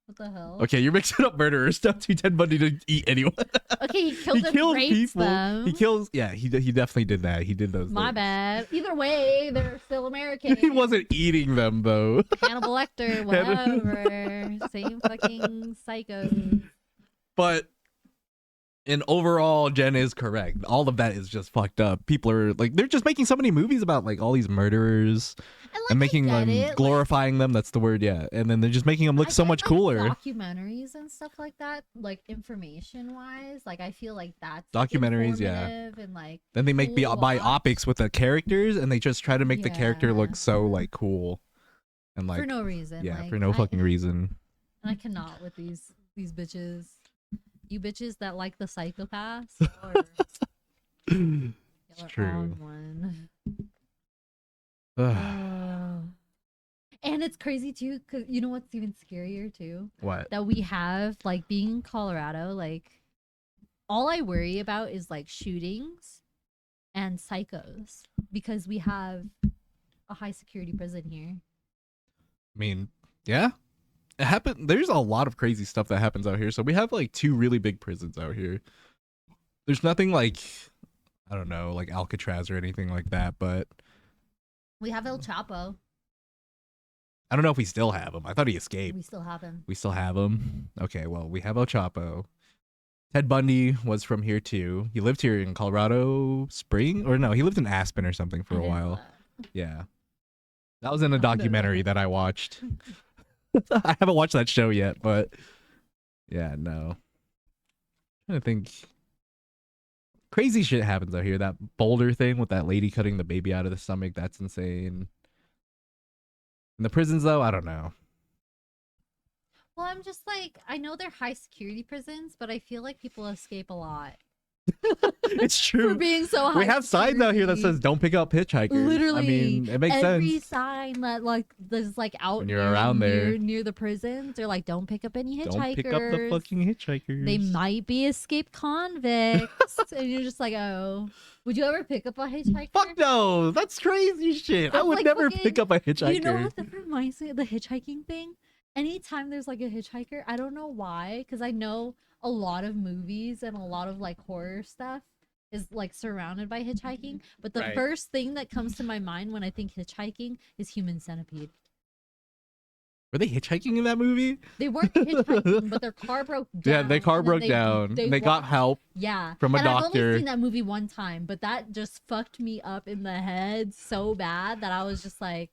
What the hell? Okay, you're mixing up murderers stuff too. Ted Bundy didn't eat anyone. Okay, he killed He and kills rapes people. them. He kills. Yeah, he definitely did that. He did those. My things. bad. Either way, they're still American. He wasn't eating them though. Hannibal Lecter, whatever. Same fucking psychos. But in overall, Jen is correct. All of that is just fucked up. People are like, they're just making so many movies about like all these murderers and making them, glorifying them. That's the word, yeah. And then they're just making them look so much cooler. Documentaries and stuff like that, like information wise, like I feel like that's Documentaries, yeah. informative and like Then they make cool biopics with the characters, and they just try to make the character look Yeah. so like cool and like for no reason. yeah, like, for no fucking reason. I cannot with these bitches. You bitches that like the psychopaths. It's You're true. on one. Ugh. And it's crazy too, because you know what's even scarier too? What? That we have, like, being in Colorado, like, all I worry about is like shootings and psychos because we have a high security prison here. I mean, yeah. It happened. There's a lot of crazy stuff that happens out here. So we have like 2 really big prisons out here. There's nothing like, I don't know, like Alcatraz or anything like that, but We have El Chapo. I don't know if we still have him. I thought he escaped. We still have him. We still have him. Okay, well, we have El Chapo. Ted Bundy was from here too. He lived here in Colorado Spring, or no, he lived in Aspen or something for I a didn't know while. that. Yeah. That was in a I don't know. documentary that I watched. I haven't watched that show yet, but yeah, no. I'm trying to think. Crazy shit happens out here. That Boulder thing with that lady cutting the baby out of the stomach, that's insane. In the prisons though, I don't know. Well, I'm just like, I know they're high security prisons, but I feel like people escape a lot It's for true. being so high. We have signs out here that says don't pick up hitchhikers. Literally, I mean, it makes every sense. sign that like there's like out When you're around there. near the prisons, they're like, don't pick up any hitchhikers. Don't pick up the fucking hitchhikers. They might be escaped convicts, and you're just like, oh, would you ever pick up a hitchhiker? Fuck no, that's crazy shit. I But, would like, never fucking- pick up a hitchhiker. You know what that reminds me of? The hitchhiking thing. Anytime there's like a hitchhiker, I don't know why, because I know a lot of movies and a lot of like horror stuff is like surrounded by hitchhiking. But the Right. first thing that comes to my mind when I think hitchhiking is Human Centipede. Were they hitchhiking in that movie? They weren't hitchhiking, but their car broke down. Yeah, their car and then broke down. They got walked- help. Yeah, from a and I've doctor. only seen that movie one time, but that just fucked me up in the head so bad that I was just like,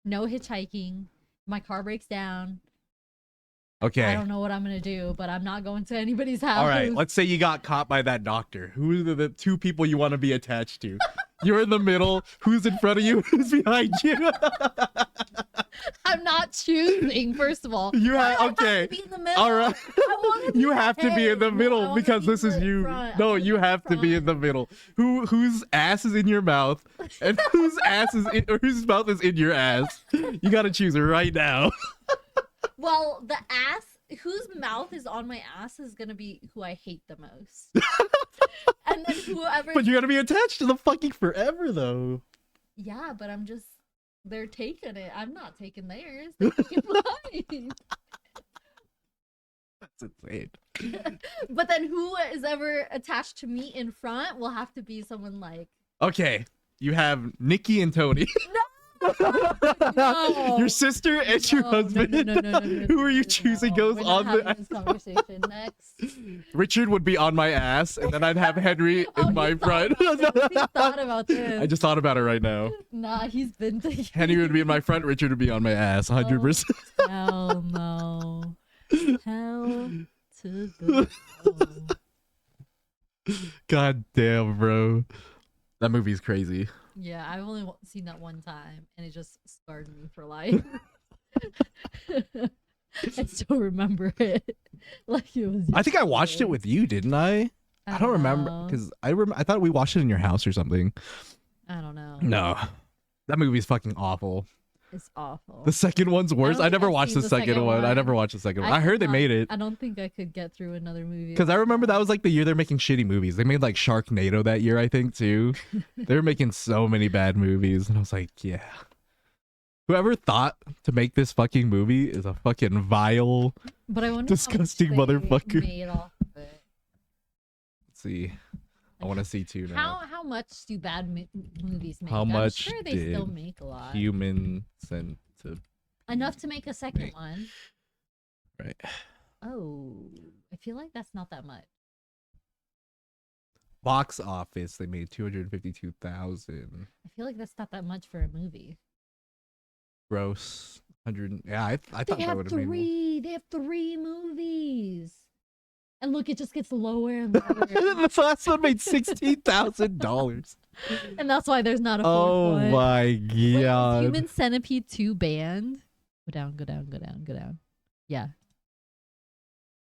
no hitchhiking. My car breaks down. I Okay. don't know what I'm gonna do, but I'm not going to anybody's house. All right. Let's say you got caught by that doctor. Who are the 2 people you want to be attached to? You're in the middle. Who's in front of you? Who's behind you? I'm not choosing. First of all, You Why have do I have okay. to be in the middle? All right. I wanna be You have to be in the no, I middle wanna because be this in is the you. front. I No, wanna you be have to be in the front. middle. Whose ass is in your mouth and whose ass is in, or whose mouth is in your ass? You got to choose right now. Well, the ass whose mouth is on my ass is gonna be who I hate the most. And then whoever But you got to be attached to the fucking forever though. Yeah, but I'm just they're taking it. I'm not taking theirs. They're taking mine. That's insane. But then who is ever attached to me in front will have to be someone like Okay, you have Nikki and Tony. No. Your sister and your No, husband. Who are you choosing goes We're on not having the this conversation next. Richard would be on my ass, and then I'd have Henry Oh, in my he thought front. about this. He thought about this. I just thought about it right now. Nah, he's been thinking. Henry would be in my front, Richard would be on my ass, 100%. Hell no. Hell to the no. God damn, bro. That movie's crazy. Yeah, I've only seen that one time, and it just scarred me for life. I still remember it like it was. I think I watched it yesterday. with you, didn't I? I don't remember know. because I thought we watched it in your house or something. I don't know. No, that movie's fucking awful. It's awful. The second one's worse. don't I think never I've watched seen the the second second one. I never one. watched the second one. I I heard they could made not- it I don't think I could get through another movie. because I remember that was like the year they're making shitty movies. They made like Sharknado that year, I think, too. They were making so many bad movies, and I was like, yeah. Whoever thought to make this fucking movie is a fucking vile. But I wonder disgusting how much they motherfucker. made off of it. Let's see. I want to see too now. How much do bad movies make? How I'm much sure they still did make a lot. Human centipede. Enough to make a second Make. one. Right. Oh, I feel like that's not that much. Box office, they made 252,000. I feel like that's not that much for a movie. Gross 100. Yeah, I thought They that have would have made more. three. They have 3 movies. And look, it just gets lower and lower. The last one made $16,000. And that's why there's not a fourth Oh one. my Wait, is god. Human Centipede 2 banned? Go down, go down, go down, go down. Yeah.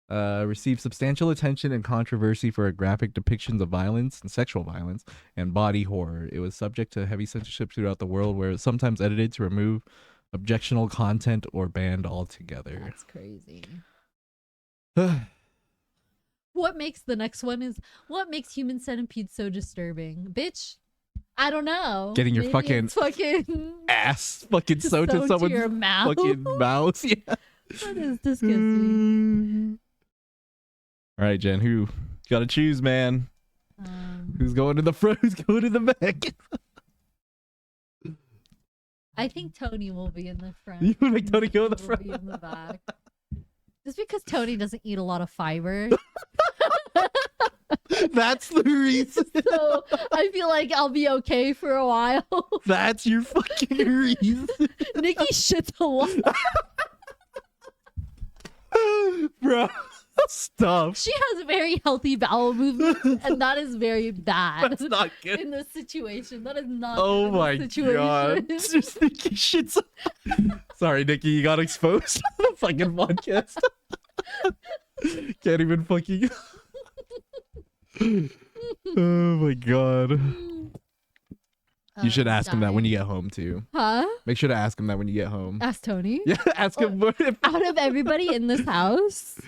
Received substantial attention and controversy for graphic depictions of violence and sexual violence and body horror. It was subject to heavy censorship throughout the world, where it was sometimes edited to remove objectionable content or banned altogether. That's crazy. What makes the next one is what makes Human Centipede so disturbing? Bitch, I don't know. Getting your Maybe fucking it's fucking Ass fucking sewn to your someone's mouth. fucking mouth. Yeah. That is disgusting. All right, Jen, who you gotta choose, man? Who's going to the front? Who's going to the back? I think Tony will be in the front. You would make Tony go in the Nikki will front? be in the back. Just because Tony doesn't eat a lot of fiber. That's the reason. So I feel like I'll be okay for a while. That's your fucking reason. Nikki shits a lot. Bro, stop. She has very healthy bowel movements, and that is very bad. That's not good. In this situation. That is not Oh good in my this situation. god. Just thinking shit's. Sorry, Nikki, you got exposed on the fucking podcast. Can't even fucking. Oh my god. You should ask him that when you get home too. Huh? Make sure to ask him that when you get home. Ask Tony. Yeah, ask him what if. Out of everybody in this house,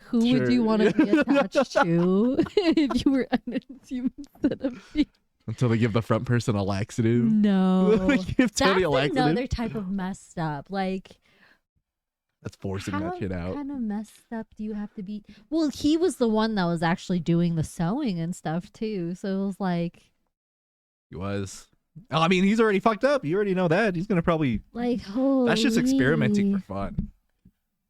who Sure. would you want to be attached to if you were an human centipede? Until they give the front person a laxative. No. Give Tony That's a laxative. another type of messed up. Like, That's forcing how that shit out. kind of messed up do you have to be? Well, he was the one that was actually doing the sewing and stuff too. So it was like, He was. Oh, I mean, he's already fucked up. You already know that. He's gonna probably. holy. That's just experimenting for fun.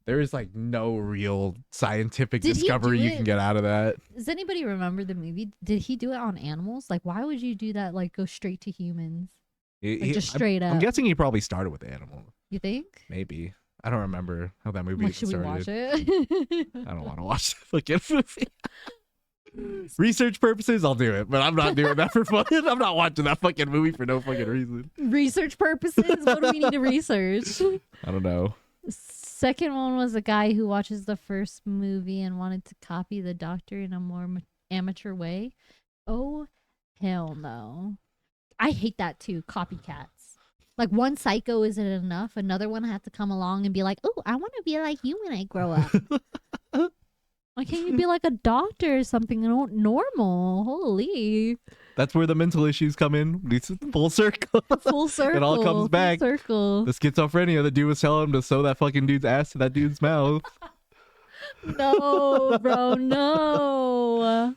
There is like no real scientific Did he discovery do you it- can get out of that. Does anybody remember the movie? Did he do it on animals? Like, why would you do that? Like, go straight to humans? Like, just straight I'm up. guessing he probably started with animals. You think? Maybe. I don't remember how that movie Like, even should we started. watch it? I don't want to watch the fucking movie. Research purposes, I'll do it, but I'm not doing that for fun. I'm not watching that fucking movie for no fucking reason. Research purposes? What do we need to research? I don't know. Second one was a guy who watches the first movie and wanted to copy the doctor in a more amateur way. Oh, hell no. I hate that too. Copycats. Like, one psycho isn't enough. Another one has to come along and be like, oh, I want to be like you when I grow up. Why can't you be like a doctor or something normal? Holy. That's where the mental issues come in. It's full circle. Full circle. all comes full back. Circle. The schizophrenia, the dude was telling him to sew that fucking dude's ass to that dude's mouth. No, bro, no.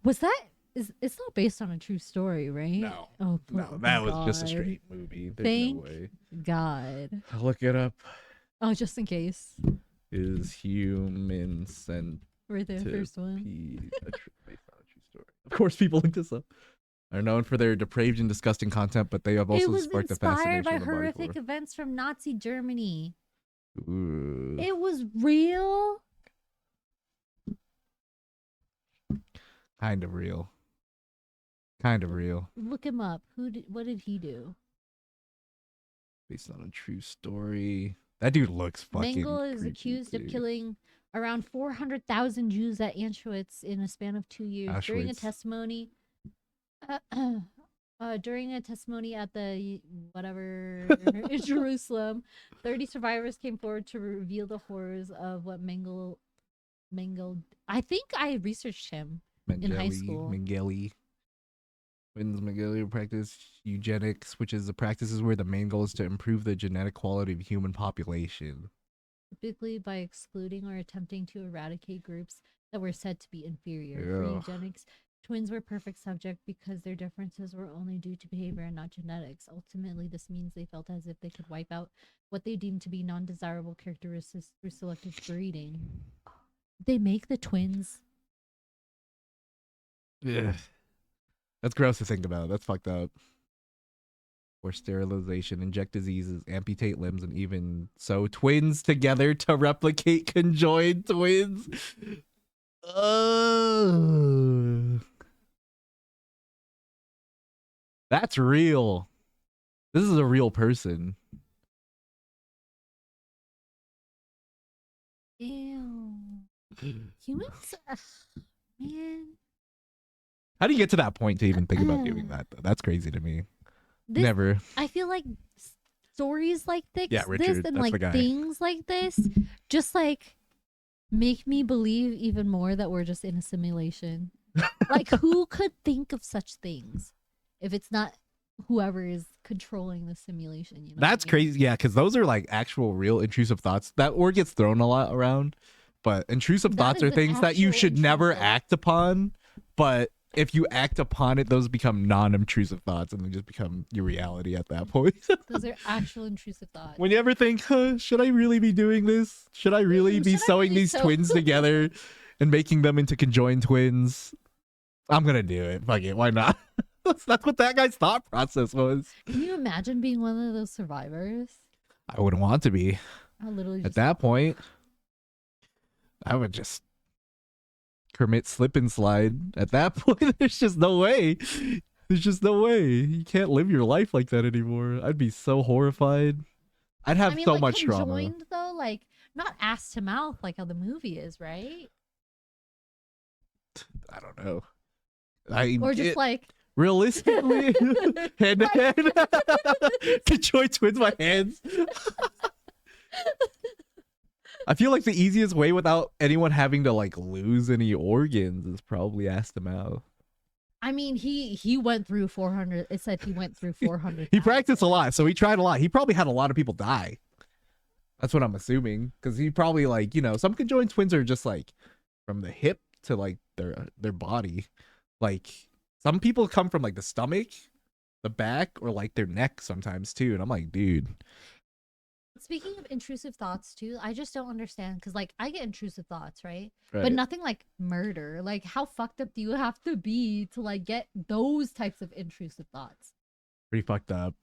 Was that it's not based on a true story, right? No. Oh, No, that was just a God. straight movie. There's Thank no way. God. I'll look it up. Oh, just in case. Is human centipede Right there, first one. based on a true story? Of course, people look this up. Are known for their depraved and disgusting content, but they have also It was sparked a inspired fascination by with the body horrific events from Nazi Germany. horror. Ooh. It was real. Kind of real. Kind of real. Look him up. What did he do? Based on a true story. That dude looks fucking Mengele is creepy, accused of dude. killing around 400,000 Jews at Auschwitz in a span of 2 years. During a Auschwitz. testimony, during a testimony at the whatever in Jerusalem, 30 survivors came forward to reveal the horrors of what Mengele. I think I researched him in high school. Mengele. Twins Mengele practice eugenics, which is the practices where the main goal is to improve the genetic quality of human population. Typically by excluding or attempting to eradicate groups that were said to be inferior. For Ugh. eugenics, twins were perfect subject because their differences were only due to behavior and not genetics. Ultimately, this means they felt as if they could wipe out what they deemed to be non-desirable characteristics through selective breeding. They make the twins. Yeah. That's gross to think about. That's fucked up. Or sterilization, inject diseases, amputate limbs, and even sew twins together to replicate conjoined twins. That's real. This is a real person. Ew. Humans? Ugh, man. How do you get to that point to even think about doing that, though? That's crazy to me. This, Never. I feel like stories like this, Yeah, Richard, and that's like the guy. things like this just like make me believe even more that we're just in a simulation. Like, who could think of such things if it's not whoever is controlling the simulation? You know, That's crazy. Yeah, because those are like actual, real intrusive thoughts. That word gets thrown a lot around, but intrusive That thoughts is are an things that you actual should never intrusive. act upon. But if you act upon it, those become non-intrusive thoughts, and they just become your reality at that point. Those are actual intrusive thoughts. When you ever think, should I really be doing this? Should I really be Should I sewing really these sew- twins together and making them into conjoined twins? I'm gonna do it. Fuck it. Why not? That's what that guy's thought process was. Can you imagine being one of those survivors? I wouldn't want to be. I literally At just that point, I would just commit slip and slide. At that point, there's just no way. There's just no way. You can't live your life like that anymore. I'd be so horrified. I'd have I mean, so like, much trauma. conjoined though, like not ass to mouth like how the movie is, right? I don't know. Or just like realistically, hand to hand, conjoined twins by hands. I feel like the easiest way without anyone having to like lose any organs is probably ass to mouth. I mean, he went through 400. It said he went through 400. He practiced a lot, so he tried a lot. He probably had a lot of people die. That's what I'm assuming, because he probably like, you know, some conjoined twins are just like from the hip to like their body. Like some people come from like the stomach, the back, or like their neck sometimes too. And I'm like, dude. Speaking of intrusive thoughts too, I just don't understand because like I get intrusive thoughts, right? Right. But nothing like murder. Like how fucked up do you have to be to like get those types of intrusive thoughts? Pretty fucked up.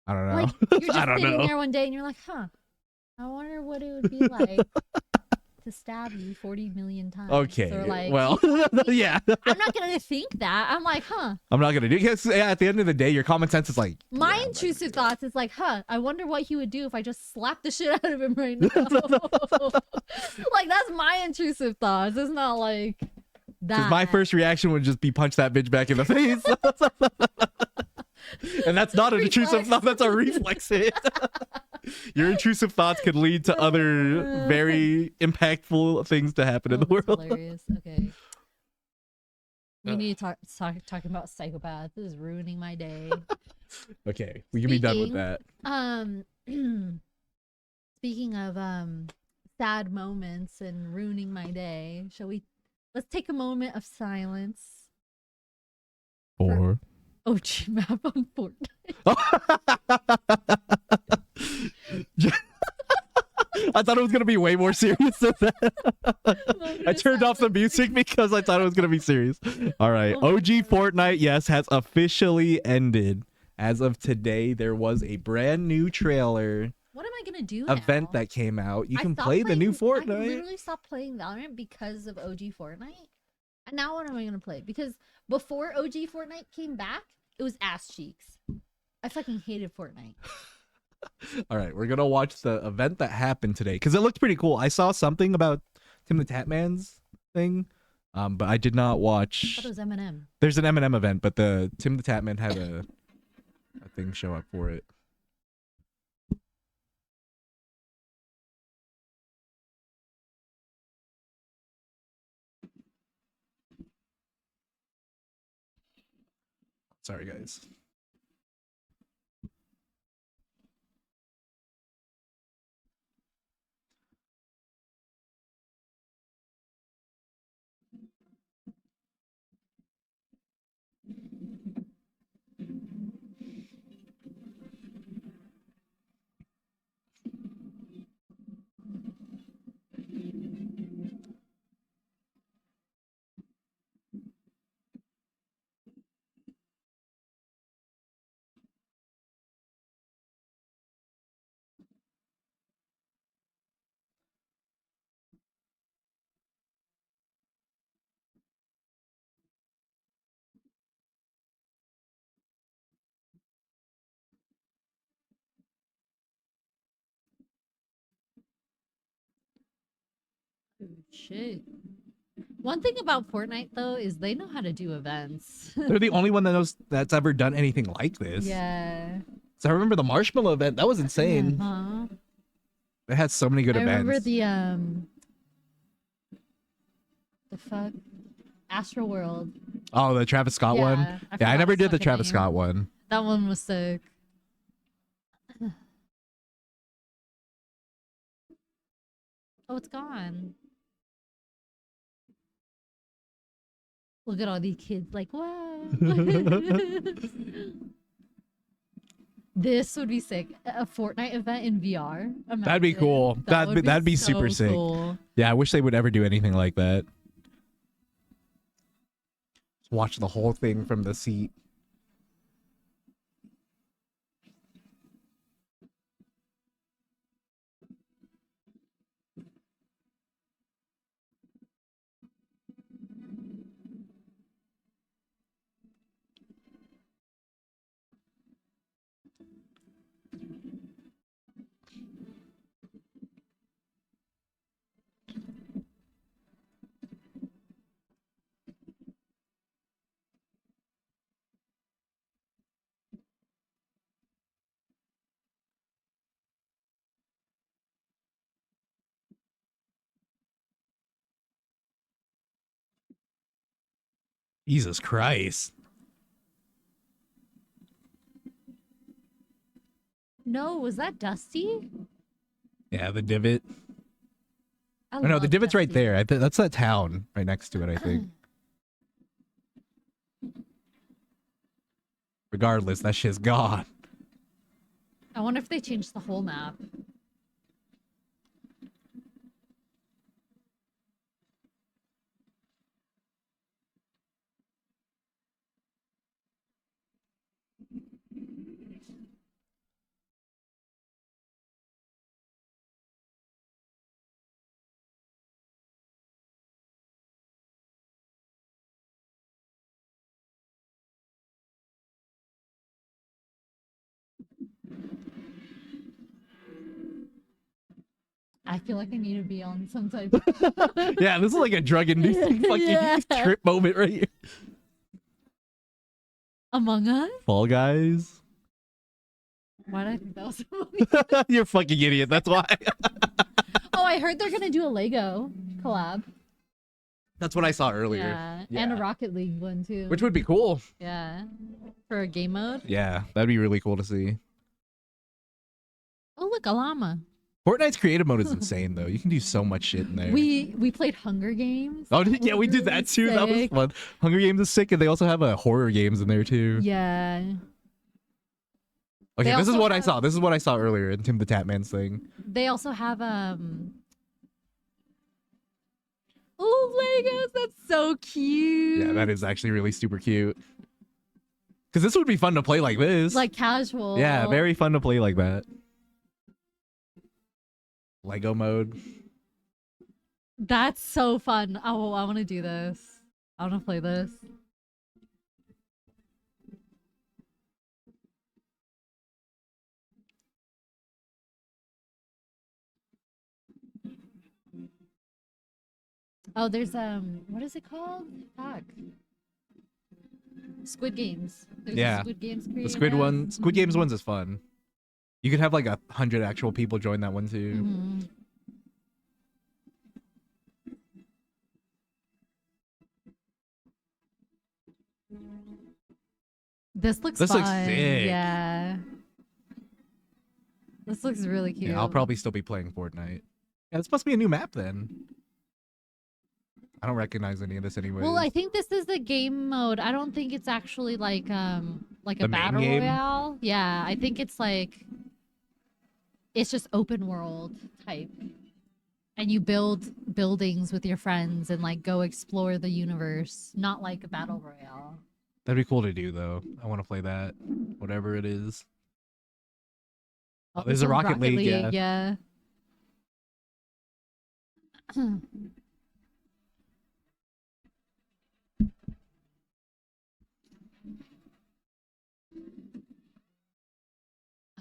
I don't know. Like you're just I don't sitting know. there one day and you're like, huh, I wonder what it would be like to stab you 40 million times. Okay. Or like, well, yeah. I'm not gonna think that. I'm like, huh. I'm not gonna do because yeah, at the end of the day, your common sense is like My yeah, I'm not intrusive gonna do thoughts is like, huh, I wonder what he would do if I just slapped the shit out of him right now. Like, that's my intrusive thoughts. It's not like it. that. 'Cause my first reaction would just be punch that bitch back in the face. And that's not an intrusive Reflex. thought, that's a reflex hit. Your intrusive thoughts could lead to other very impactful things to happen in the Oh, that's world. hilarious. Okay. We need to talking about psychopaths. This is ruining my day. Okay, we can be done with Speaking- that. Speaking of sad moments and ruining my day, let's take a moment of silence. Or OG map on Fortnite. I thought it was gonna be way more serious than that. I turned off the music because I thought it was gonna be serious. All right, Oh my OG Fortnite, yes, has officially ended. As of today, there was a brand new trailer What am I gonna do event now? that came out. You I can stopped play the new playing- I Fortnite. literally stopped playing Valorant because of OG Fortnite. And now what am I gonna play? Because before OG Fortnite came back, it was ass cheeks. I fucking hated Fortnite. All right, we're gonna watch the event that happened today because it looked pretty cool. I saw something about Tim the Tatman's thing, but I did not I watch. thought it was Eminem. There's an Eminem event, but the Tim the Tatman had a thing show up for it. Sorry, guys. Oh, shit. One thing about Fortnite though is they know how to do events. They're the only one that knows that's ever done anything like this. Yeah. So I remember the marshmallow event. That was insane. Uh-huh. It had so many good I events. remember the fuck Astro World. Oh, the Travis Scott one. Yeah, I Yeah, I forgot never his did the fucking Travis name. Scott one. That one was sick. Oh, it's gone. Look at all these kids like, wow. This would be sick. A Fortnite event in VR. That'd be Imagine. cool. That would That'd be super so sick. cool. Yeah, I wish they would ever do anything like that. Just watch the whole thing from the seat. Jesus Christ. No, was that Dusty? Yeah, the divot. I Oh, no, the love divot's right Dusty. there. That's that town right next to it, I think. Regardless, that shit's gone. I wonder if they changed the whole map. I feel like I need to be on some type of Yeah, this is like a drug-inducing fucking Yeah. trip moment right here. Among Us? Fall Guys. Why did I think that was funny? You're a fucking idiot. That's why. Oh, I heard they're gonna do a Lego collab. That's what I saw earlier. Yeah. And a Rocket League one too. Which would be cool. Yeah. For a game mode. Yeah, that'd be really cool to see. Oh look, a llama. Fortnite's creative mode is insane, though. You can do so much shit in there. We played Hunger Games. Oh, That yeah, was we did really that too. That was sick. fun. Hunger Games is sick, and they also have horror games in there too. Yeah. Okay, They this is also what I have- saw. This is what I saw earlier in Tim the Tatman's thing. They also have oh Legos, that's so cute. Yeah, that is actually really super cute. Because this would be fun to play like this. like casual. Yeah, very fun to play like that. Lego mode. That's so fun. Oh, I want to do this. I want to play this. Oh, there's what is it called? Fuck. Squid Games. There's Yeah. a Squid Games The creator Squid now. one, Squid Games ones is fun. You could have like 100 actual people join that one too. Mhm. This looks This fun. looks sick. Yeah. This looks really cute. Yeah, I'll probably still be playing Fortnite. Yeah, this must be a new map then. I don't recognize any of this anyway. Well, I think this is the game mode. I don't think it's actually like a The main battle game? royale. Yeah, I think it's like it's just open world type. And you build buildings with your friends and like go explore the universe, not like a battle royale. That'd be cool to do though. I want to play that, whatever it is. Oh, there's a this one's Rocket League, yeah. yeah.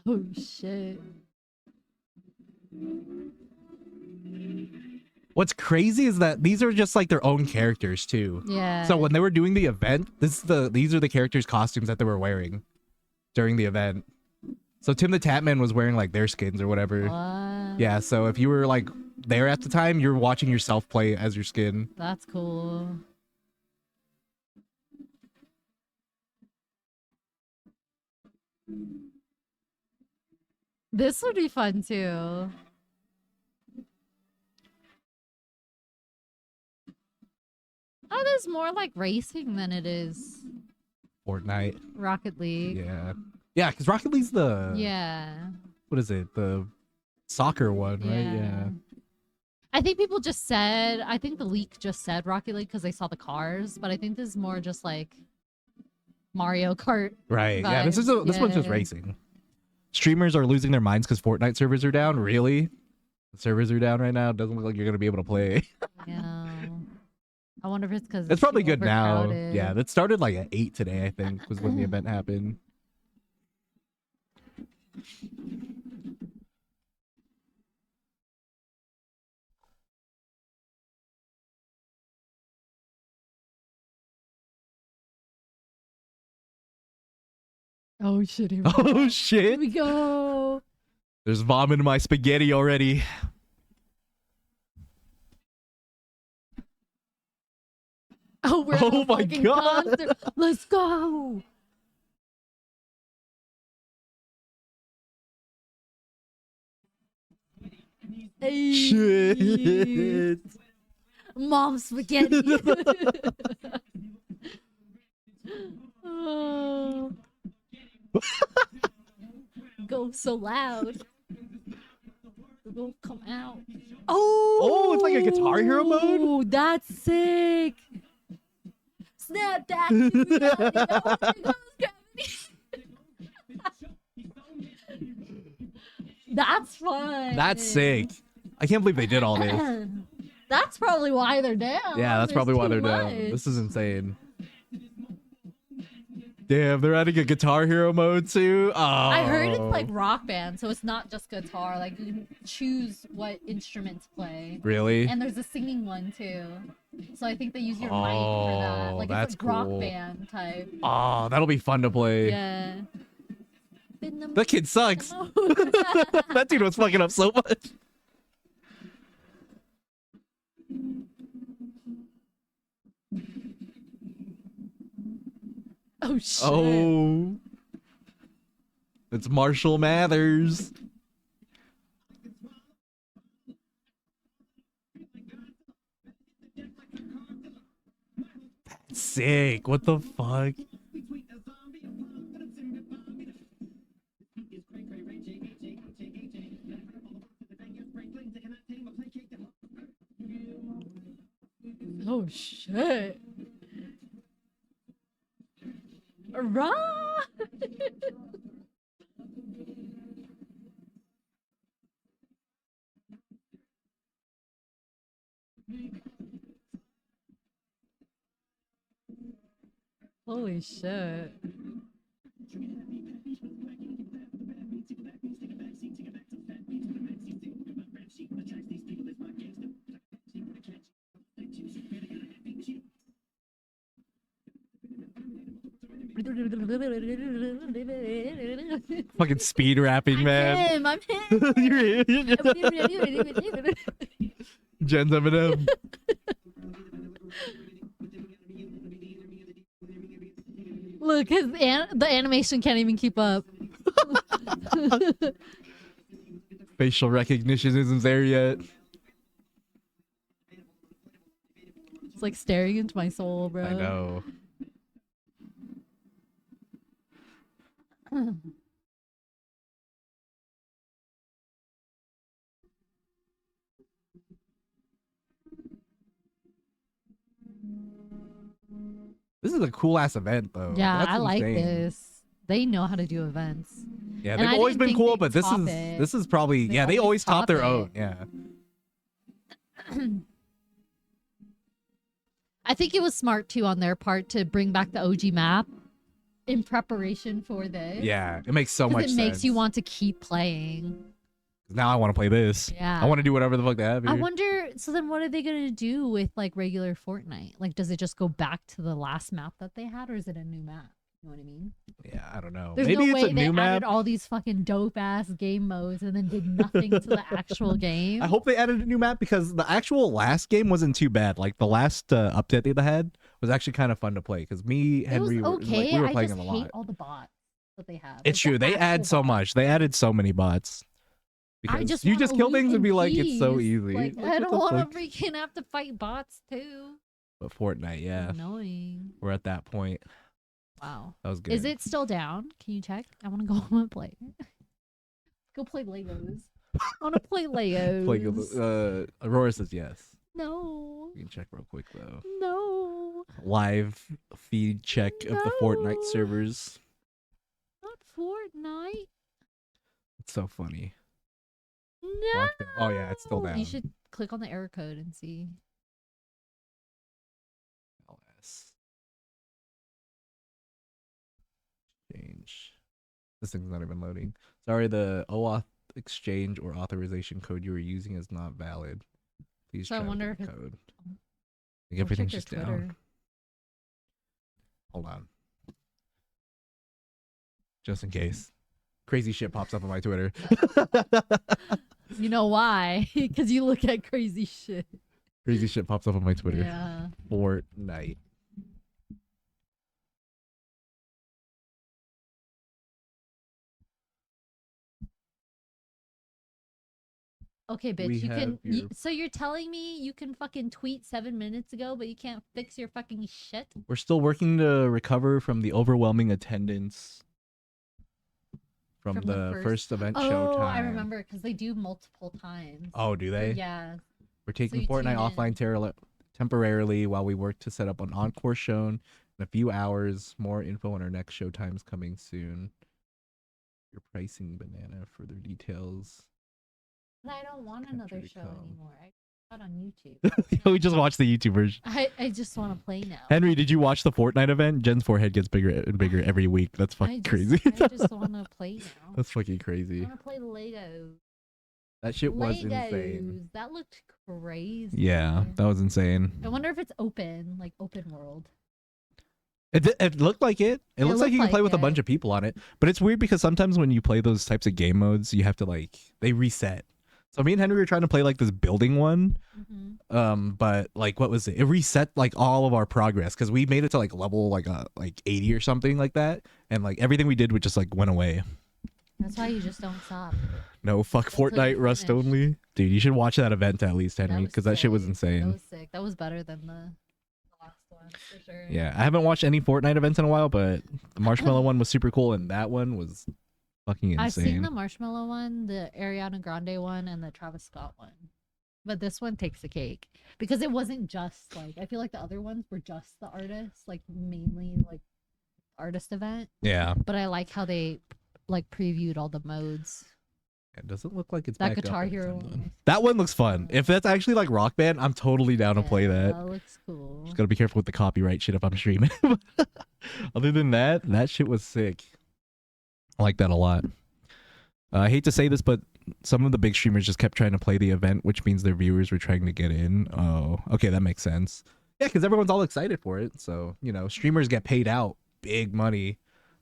Oh shit. What's crazy is that these are just like their own characters too. Yeah. So when they were doing the event, these are the characters' costumes that they were wearing during the event. So Tim the Tatman was wearing like their skins or whatever. What? Yeah, so if you were like there at the time, you're watching yourself play as your skin. That's cool. This would be fun too. Oh, there's more like racing than it is Fortnite. Rocket League. Yeah. Yeah, because Rocket League's the Yeah. what is it? The soccer one, right? Yeah. Yeah. I think people just said, I think the leak just said Rocket League because they saw the cars, but I think this is more just like Mario Kart. Right. Yeah, this one's just Yeah. racing. Streamers are losing their minds because Fortnite servers are down. Really? The servers are down right now. It doesn't look like you're gonna be able to play. Yeah. I wonder if it's because It's probably good now. Yeah, that started like at 8 today, I think, was when the event happened. Oh shit! Here we go. Oh Here shit! we go. There's vomit in my spaghetti already. Oh, we're at Oh a my fucking God. concert. Let's go. Hey. Shit! Mom spaghetti. Oh. Go so loud. It won't come out. Oh, it's like a Guitar Hero mode? Oh, that's sick. Snap that. To reality. Oh, there goes gravity. That's fun. That's sick. I can't believe they did all this. That's probably why they're down. Yeah, that's There's probably why too they're down. much. This is insane. Damn, they're adding a Guitar Hero mode too. Oh, I heard it's like Rock Band, so it's not just guitar. Like you can choose what instruments play. Really? And there's a singing one too. So I think they use your mic for that. Oh, Like that's it's like Rock cool. Band type. Oh, that'll be fun to play. Yeah. That kid sucks. That dude was fucking up so much. Oh shit. Oh. It's Marshall Mathers. That's sick. What the fuck? Oh shit. Run! Holy shit. Fucking speed rapping, man. I'm him. You're Jen's Eminem. Look, the animation can't even keep up. Facial recognition isn't there yet. It's like staring into my soul, bro. I know. This is a cool ass event, though. Yeah, That's I like insane. this. They know how to do events. Yeah, And they've I always didn't been think cool, they'd but this top is it. this is probably They they always always top top their it. own. Yeah. I think it was smart too on their part to bring back the OG map in preparation for this. Yeah, it makes so much Because it sense. makes you want to keep playing. Now I want to play this. Yeah. I want to do whatever the fuck they have here. I wonder, so then what are they going to do with like regular Fortnite? Like, does it just go back to the last map that they had, or is it a new map? You know what I mean? Yeah, I don't know. There's Maybe no it's way a they new map. added all these fucking dope ass game modes and then did nothing to the actual game. I hope they added a new map because the actual last game wasn't too bad. Like the last update they had was actually kind of fun to play because me, Henry, it was okay. we were I playing just them a hate lot. all the bots that they have. It's Like, true. the They add actual so bots. much. They added so many bots. I Because just you wanna just kill loot things and in be like, it's so peace. easy. Like, Like, I what don't the want fuck? to freaking have to fight bots too. But Fortnite, yeah, Annoying. we're at that point. Wow. That was good. Is it still down? Can you check? I want to go home and play. Go play Legos. I want to play Legos. Like, Aurora says yes. No. You can check real quick though. No. Live feed check of the Fortnite No. servers. Not Fortnite. It's so funny. No. Watch it. Oh, yeah, it's still down. You should click on the error code and see. LS. Change. This thing's not even loading. Sorry, the OAuth exchange or authorization code you were using is not valid. Please So I try wonder with if the it's- code. Go Like everything's check just their down. Twitter. Hold on. Just in case. Crazy shit pops up on my Twitter. You know why? Because you look at crazy shit. Crazy shit pops up on my Twitter. Yeah. Fortnite. Okay, We bitch. You have can. your- So you're telling me you can fucking tweet 7 minutes ago, but you can't fix your fucking shit? We're still working to recover from the overwhelming attendance from the first event Oh, showtime. I remember because they do multiple times. Oh, do they? Yeah. We're taking you Fortnite tune offline temporarily while we work to set up an encore show in a few hours. More info on our next showtimes coming soon. Your pricing banana, further details. But I don't want another Country show come. anymore. I saw it on YouTube. We just watched the YouTube version. I just want to play now. Henry, did you watch the Fortnite event? Jen's forehead gets bigger and bigger every week. That's fucking crazy. I just want to play now. That's fucking I crazy. want to play Legos. That shit was Legos. insane. That looked crazy. Yeah, that was insane. I wonder if it's open, like open world. It looked like it. It looks like looked you can play like with a bunch it. of people on it. But it's weird because sometimes when you play those types of game modes, you have to like they reset. So me and Henry were trying to play like this building one. Mm-hmm. But like what was it? It reset like all of our progress because we made it to like level like 80 or something like that, and like everything we did would just like went away. That's why you just don't stop. No, fuck Until you Fortnite Rust finish. only. Dude, you should watch that event at least, Henry, was because that shit was sick. insane. That was sick. That was better than the last one for sure. Yeah, I haven't watched any Fortnite events in a while, but the Marshmallow one was super cool, and that one was fucking insane. I've seen the Marshmallow one, the Ariana Grande one, and the Travis Scott one. But this one takes the cake because it wasn't just like I feel like the other ones were just the artists, like mainly like artist event. Yeah, But I like how they like previewed all the modes. it doesn't look like it's That back up Guitar in Hero Finland. one. That one looks fun. If that's actually like Rock Band, I'm totally down to play that. That looks cool. Just gotta be careful with the copyright shit if I'm streaming. Other than that, that shit was sick. I like that a lot. I hate to say this, but some of the big streamers just kept trying to play the event, which means their viewers were trying to get in. Oh, okay, that makes sense. Yeah, because everyone's all excited for it. So, you know, streamers get paid out big money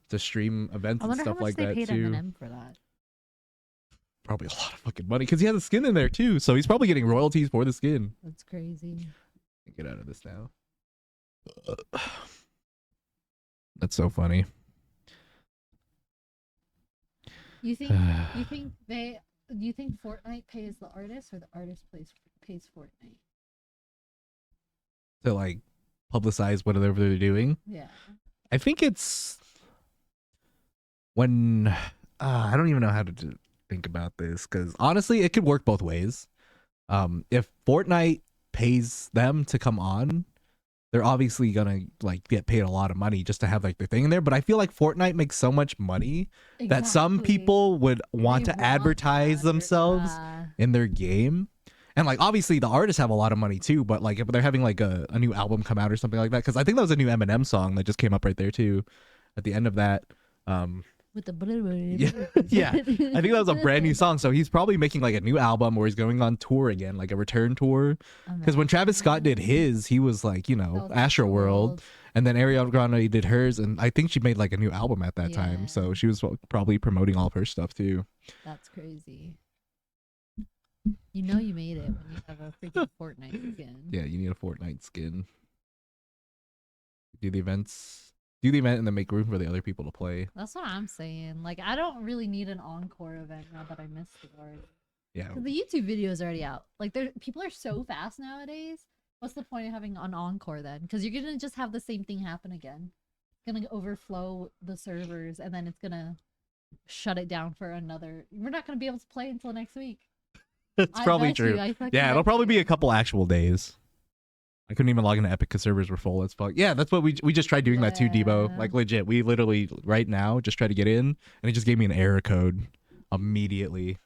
to stream events I and wonder how stuff much like they that paid too. Eminem for that. Probably a lot of fucking money because he has a skin in there too, so he's probably getting royalties for the skin. That's crazy. Get out of this now. That's so funny. You think you think Fortnite pays the artist or the artist pays Fortnite? To like publicize whatever they're doing. Yeah. I think it's when I don't even know how to think about this because honestly, it could work both ways. If Fortnite pays them to come on, they're obviously gonna like get paid a lot of money just to have like their thing in there. But I feel like Fortnite makes so much money that some Exactly. people would want They to advertise that, or- themselves yeah. in their game. And like obviously the artists have a lot of money too, but like if they're having like a new album come out or something like that, because I think that was a new Eminem song that just came up right there too, at the end of that. With the Yeah, I think that was a brand new song. So he's probably making like a new album or he's going on tour again, like a return tour. Because when Travis Scott did his, he was like, you know, Astro World, and then Ariana Grande did hers, and I think she made like a new album at that time. So Yeah. she was probably promoting all of her stuff too. That's crazy. You know you made it when you have a freaking Fortnite skin. Yeah, you need a Fortnite skin. Do the events, do the event, and then make room for the other people to play. That's what I'm saying. Like, I don't really need an encore event now that I missed it already. Yeah, 'Cause the YouTube video is already out. Like, people are so fast nowadays. What's the point of having an encore then? Because you're gonna just have the same thing happen again. It's gonna overflow the servers, and then it's gonna shut it down for another. We're not gonna be able to play until next week. it's I probably bet you, true. I fucking Yeah, it'll bet probably be you. a couple actual days. I couldn't even log into Epic because servers were full as fuck. Yeah, that's what we just tried doing that too, Debo. Yeah. Like legit, we literally right now just tried to get in, and it just gave me an error code immediately.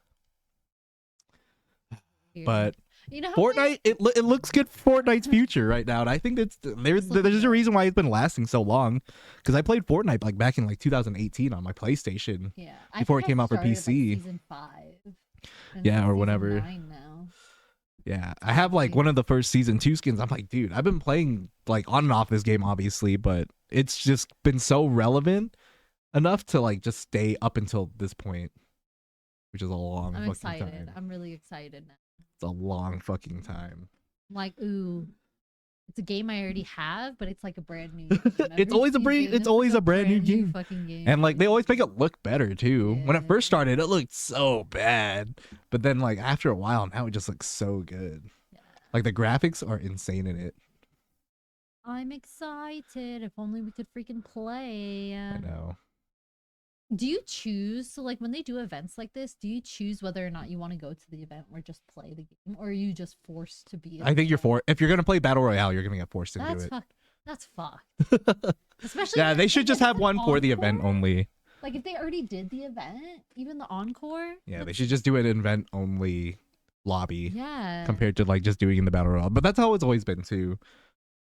Weird. But you know how Fortnite, it looks good for Fortnite's future right now, and I think there's a reason why it's been lasting so long. Because I played Fortnite like back in like 2018 on my PlayStation. Yeah, before think it came I out for started, PC. Like, season 5. And Yeah, it's or season whenever. 9 now. Yeah, I have like one of the first season 2 skins. I'm like, dude, I've been playing like on and off this game, obviously, but it's just been so relevant enough to like just stay up until this point, which is a long I'm fucking excited. time. I'm really excited now. It's a long fucking time. I'm like, ooh, it's a game I already have, but it's like a brand new. It's always a brand new game. Fucking game. And like they always make it look better too. When it Yeah. first started, it looked so bad, but then like after a while, now it just looks so good. Yeah. Like the graphics are insane in it. I'm excited. If only we could freaking play. I know. Do you choose? So, like, when they do events like this, do you choose whether or not you want to go to the event or just play the game, or are you just forced to be? I think if you're gonna play battle royale, you're gonna get forced into it. That's fucked. Especially. Yeah, if- they should just if have it's one an for the event encore. only. Like, if they already did the event, even the encore. Yeah, they should just do an event only lobby Yeah. compared to like just doing in the battle royale. But that's how it's always been too.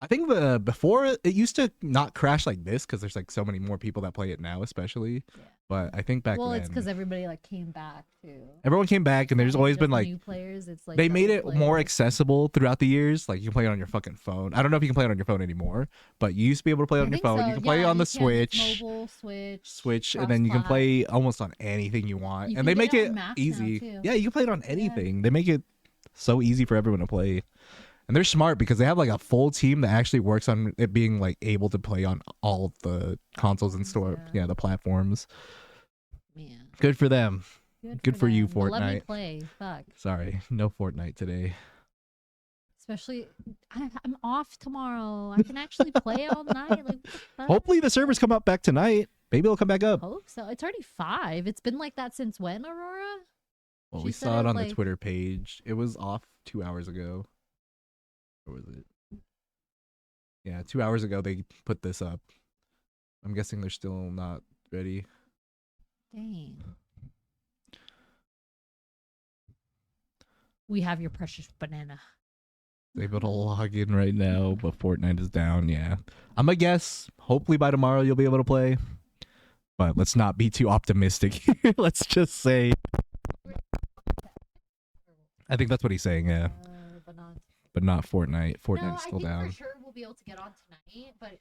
I think before it used to not crash like this because there's like so many more people that play it now, especially. Yeah. But I think back Well, then it's because everybody like came back too. everyone came back, and there's Not always just been like new players. It's like they the made old it more players. accessible throughout the years. Like you can play it on your fucking phone. I don't know if you can play it on your phone anymore, but you used to be able to play it I on your think phone. so. You can play it Yeah, on the you can. It's Switch. mobile, Switch, And then you can cross-plat. play almost on anything you want. You And can they get make it it on Mac now, easy. too. Yeah, you can play it on anything. They make it so easy for everyone to play. And they're smart because they have like a full team that actually works on it being like able to play on all of the consoles and store. Platforms, Yeah, the platforms. Man, Good for them. Good for you, them. But let me Fortnite. play. Fuck. Sorry, no Fortnite today. Especially, I'm off tomorrow. I can actually play all night. Like, what the fuck? Hopefully the servers come up back tonight. Maybe it'll come back up. Hope so. It's already 5. It's been like that since when, Aurora? Well, She we said saw it it was on the like- Twitter page. It was off 2 hours ago. Or was it? Yeah, 2 hours ago they put this up. I'm guessing they're still not ready. Dang. We have your precious banana. Able to log in right now, but Fortnite is down. Yeah, I'm gonna guess. Hopefully by tomorrow you'll be able to play. But let's not be too optimistic here. Let's just say. I think that's what he's saying. Yeah, But not. but not Fortnite. No, Fortnite's I still think down. for sure we'll be able to get on tonight, but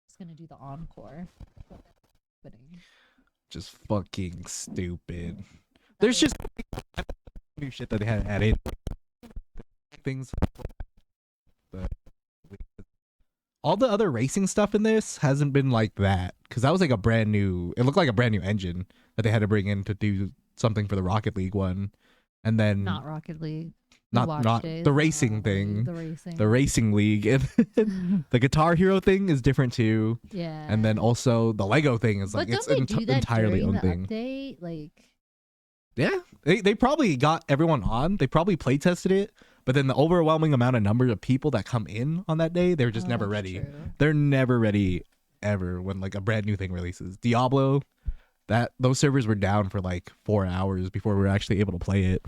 it's gonna do the encore. But Just fucking stupid. There's just new shit that they had added. Things. All the other racing stuff in this hasn't been like that, because that was like a brand new. It looked like a brand new engine that they had to bring in to do something for the Rocket League one, and then not Rocket League. not It. the racing thing, The racing league, and the Guitar Hero thing is different too. Yeah. And then also the Lego thing is like but it's don't they do that entirely during own the thing. Update? Like, Yeah, they probably got everyone on. They probably play tested it, but then the overwhelming amount of number of people that come in on that day, they're just never that's ready. true. They're never ready ever when like a brand new thing releases. Diablo, those servers were down for like 4 hours before we were actually able to play it.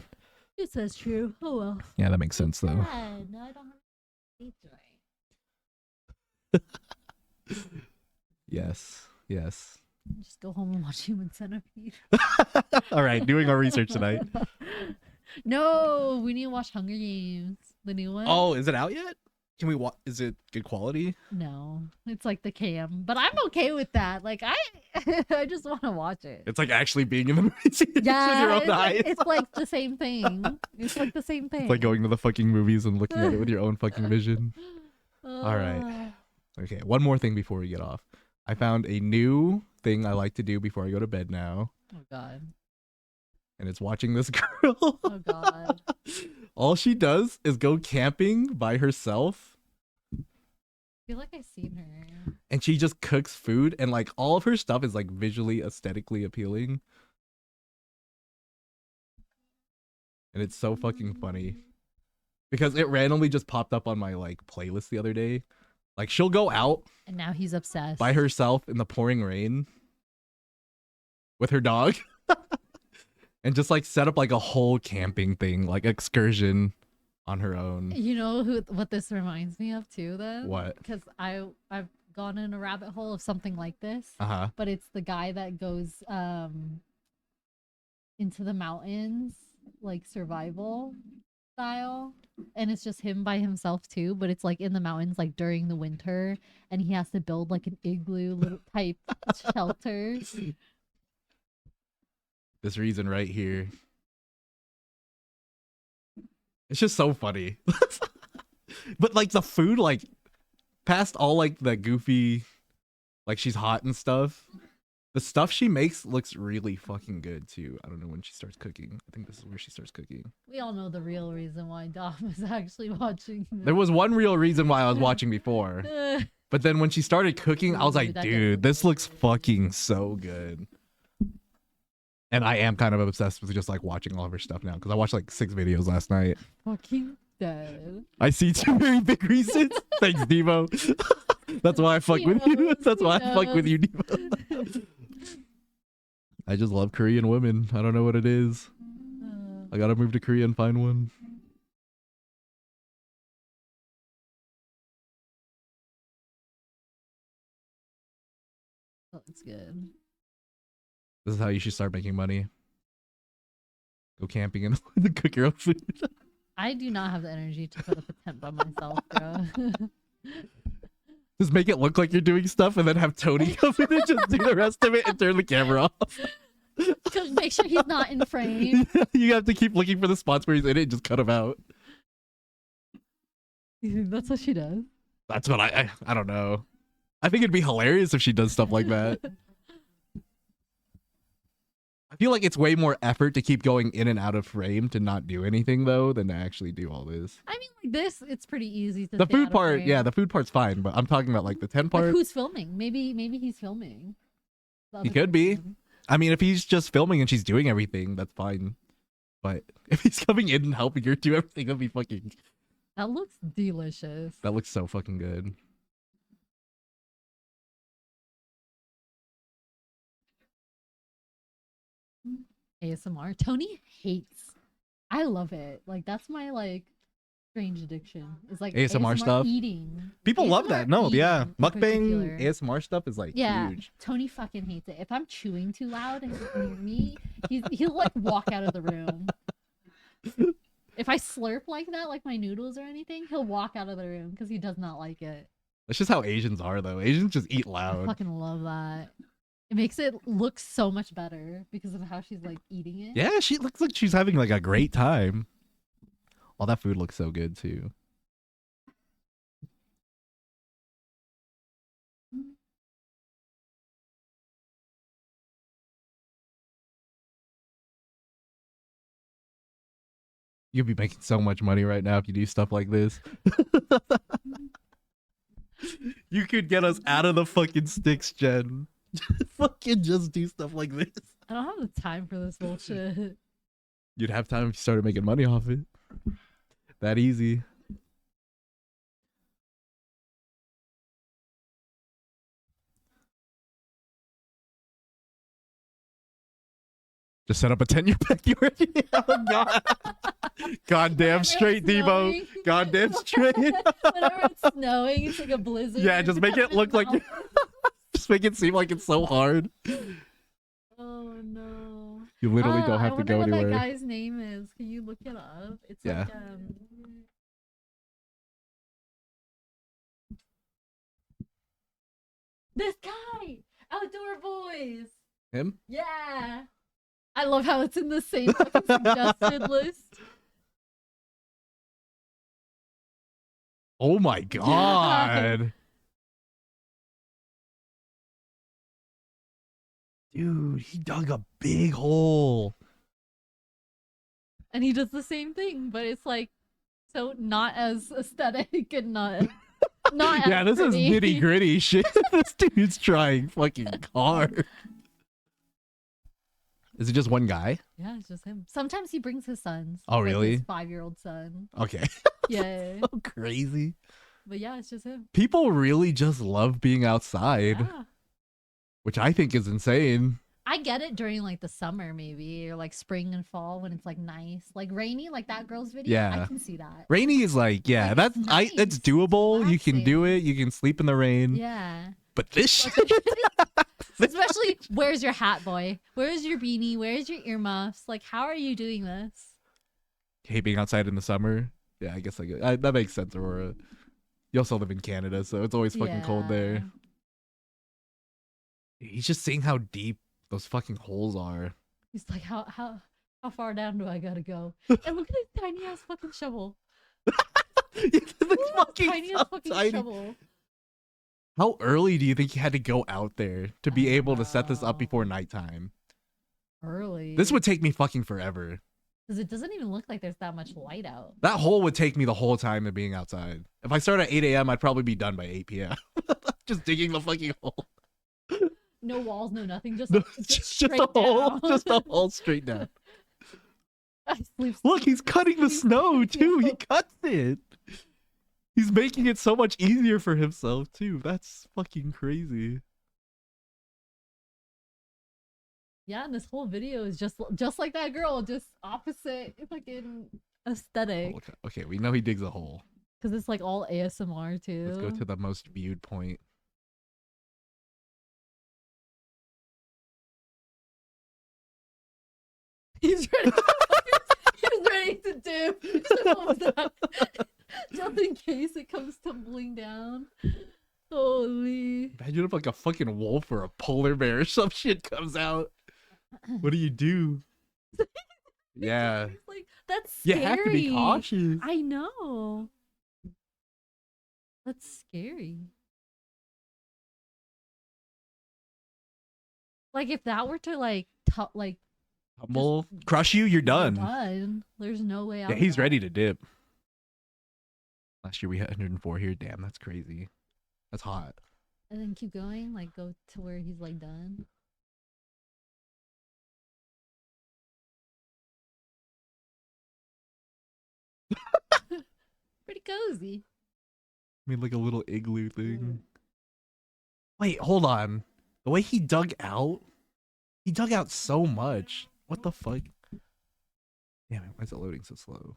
It says true. Oh well. Yeah, that makes sense though. Yeah, no, I don't have any right. Yes. Just go home and watch Human Centipede. All right, doing our research tonight. No, we need to watch Hunger Games, the new one. Oh, is it out yet? Can we watch? Is it good quality? No, it's like the cam, but I'm okay with that. Like I just want to watch it. It's like actually being in the movie theater with your own eyes. It's like the same thing. It's like the same thing. It's like going to the fucking movies and looking at it with your own fucking vision. All right. Okay, one more thing before we get off. I found a new thing I like to do before I go to bed now, Oh god. and it's watching this girl. Oh god. All she does is go camping by herself, I feel like I've seen her. and she just cooks food, and like all of her stuff is like visually, aesthetically appealing. And it's so fucking funny because it randomly just popped up on my like playlist the other day. Like she'll go out And now he's obsessed. by herself in the pouring rain with her dog and just like set up like a whole camping thing, like excursion on her own. You know what this reminds me of too then? What? Because I've gone in a rabbit hole of something like this. Uh-huh. But it's the guy that goes into the mountains, like survival style, and it's just him by himself too, but it's like in the mountains like during the winter, and he has to build like an igloo little type shelter. This reason right here. It's just so funny. But like the food, like past all like the goofy, like she's hot and stuff, the stuff she makes looks really fucking good too. I don't know when she starts cooking. I think this is where she starts cooking. We all know the real reason why Dom is actually watching this. There was one real reason why I was watching before. But then when she started cooking, I was like, Dude, that dude, does this looks fucking so good. And I am kind of obsessed with just like watching all of her stuff now because I watched like 6 videos last night. Fucking dead. I see 2 very big reasons. Thanks, Devo. That's why I fuck He with you. knows, That's he why I fuck with knows. you, Devo. I just love Korean women. I don't know what it is. I gotta move to Korea and find one. That's good. This is how you should start making money. Go camping and cook your own food. I do not have the energy to put up a tent by myself, bro. Just make it look like you're doing stuff and then have Tony come in and just do the rest of it and turn the camera off. Just make sure he's not in frame. You have to keep looking for the spots where he's in it and just cut him out. You think that's what she does? That's what I don't know. I think it'd be hilarious if she does stuff like that. I feel like it's way more effort to keep going in and out of frame to not do anything though than to actually do all this. I mean, like this, it's pretty easy to. The stay out food of part, frame. yeah, the food part's fine, but I'm talking about like the 10 But part. who's filming? Maybe he's filming. The He other could be. person. I mean, if he's just filming and she's doing everything, that's fine. But if he's coming in and helping her do everything, that'd be fucking. That looks delicious. That looks so fucking good. ASMR. Tony hates. I love it. Like that's my like strange addiction. It's like ASMR stuff? eating. People love that. ASMR No, yeah. eating in Mukbang, particular. ASMR stuff is like Yeah, huge. Tony fucking hates it. If I'm chewing too loud and he's near me, he'll like walk out of the room. If I slurp like that, like my noodles or anything, he'll walk out of the room because he does not like it. That's just how Asians are, though. Asians just eat I loud. fucking love that. It makes it look so much better because of how she's like eating it. Yeah, she looks like she's having like a great time. All that food looks so good too. You'll be making so much money right now if you do stuff like this. You could get us out of the fucking sticks, Jen. Fucking just do stuff like this. I don't have the time for this bullshit. You'd have time if you started making money off it. That easy. Just set up a 10-year backyard. Oh, God. Goddamn straight, Debo. Goddamn straight. Whenever it's snowing, it's like a blizzard. Yeah, just make it look like just make it seem like it's so hard. Oh no. You literally don't have to go I wonder anywhere. what that guy's name is. Can you look it up? It's Yeah. like this guy! Outdoor Boys! Him? Yeah! I love how it's in the same fucking suggested list. Oh my God. Dude, he dug a big hole. And he does the same thing, but it's like so not as aesthetic and not not Yeah, as this is pretty. nitty gritty shit. This dude's trying fucking hard. Is it just one guy? Yeah, it's just him. Sometimes he brings his sons. Oh, like really? his 5-year-old son. Okay. Yeah. So crazy. But yeah, it's just him. People really just love being outside, Yeah. which I think is insane. I get it during like the summer maybe or like spring and fall when it's like nice. Like rainy, like that girl's video. Yeah. I can see that. Rainy is like, yeah, Like, that's it's it's nice. doable. You can do Relaxing. it. You can sleep in the rain. Yeah. But this shit, Especially where's your hat, boy? Where's your beanie? Where's your earmuffs? Like how are you doing this? hate being outside in the summer. Yeah, I guess that makes sense, Aurora. You also live in Canada, so it's always fucking cold there. He's just seeing how deep those fucking holes are. He's like, how far down do I gotta go? And look at his tiny ass fucking shovel. It's fucking Tiny so ass fucking tiny. shovel. How early do you think he had to go out there to be able to set this up before nighttime? Early. This would take me fucking forever. Because it doesn't even look like there's that much light out. That hole would take me the whole time of being outside. If I start at 8 a.m., I'd probably be done by 8 p.m. Just digging the fucking hole. No walls, no nothing. Just No, just just a straight hole. down. Just a hole straight down. I sleep. Look, he's cutting the snow too. He cuts it. He's making it so much easier for himself too. That's fucking crazy. Yeah, and this whole video is just like that girl, just opposite fucking aesthetic. Okay, we know he digs a hole. Because it's like all ASMR too. Let's go to the most viewed point. He's ready. He's ready to dip. What was that? Just in case it comes tumbling down. Holy. Imagine if like a fucking wolf or a polar bear or some shit comes out. What do you do? Yeah. Like that's You scary. have to be cautious. I know. That's scary. Like if that were to like Tumble, crush you, you're done. done. There's no way out. Yeah, of he's that. ready to dip. Last year we had 104 here. Damn, that's crazy. That's hot. And then keep going, like go to where he's like done. Pretty cozy. Made like a little igloo thing. Wait, hold on. The way he dug out so much. What the fuck? Damn it, why is it loading so slow?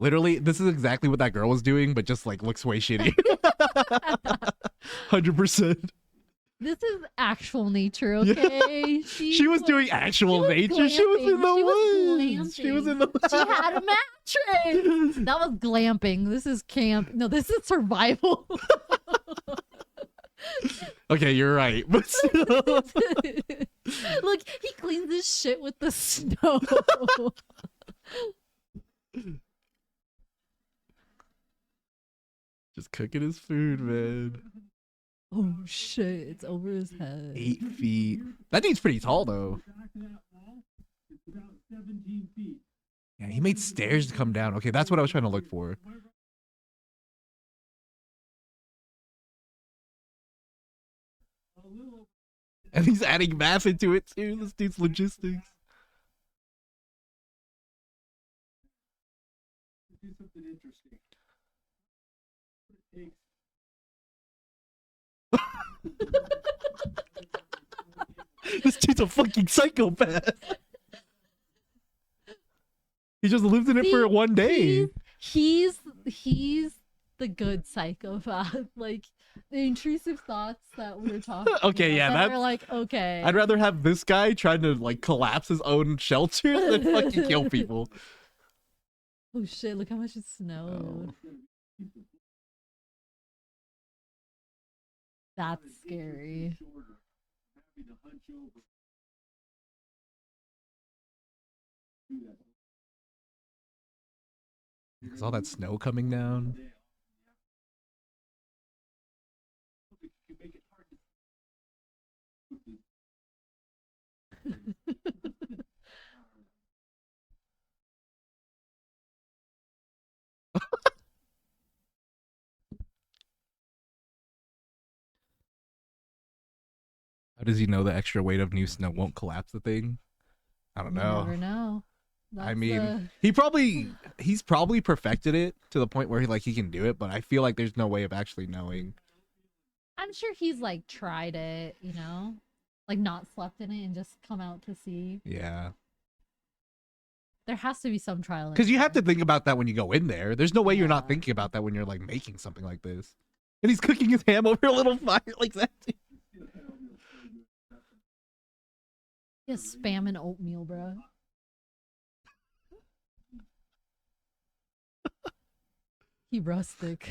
Literally, this is exactly what that girl was doing, but just like looks way shitty. 100%. This is actual nature, Yeah. okay? She was doing actual nature. She was in the glamping. She was woods. She was in the She had a mask Trey, that was glamping. This is camp. No, this is survival. Okay, you're right. But still. Look, he cleans this shit with the snow. Just cooking his food, man. Oh shit, it's over his head. 8 feet. That dude's pretty tall, though. Yeah, he made stairs to come down. Okay, that's what I was trying to look for. And he's adding math into it, too. This dude's logistics. Do something interesting. It takes This dude's a fucking psychopath. He just lived in it for one day. He's the good psychopath. Like the intrusive thoughts that we were talking Okay, about, yeah, that that's... are like, okay. I'd rather have this guy trying to, like, collapse his own shelter than fucking kill people. Oh shit, look how much it snowed. That's scary. having to hunch over. Do that. Is all that snow coming down? You make it hard to How does he know the extra weight of new snow won't collapse the thing? I don't You know. never know. I That's, mean, he's probably perfected it to the point where he can do it, but I feel like there's no way of actually knowing. I'm sure he's like tried it, you know, like not slept in it and just come out to see. Yeah. There has to be some trial. and Because you have to error. think about that when you go in there. There's no way you're not Yeah. thinking about that when you're like making something like this. And he's cooking his ham over a little fire like that. Just spam and oatmeal, bro. He rustic.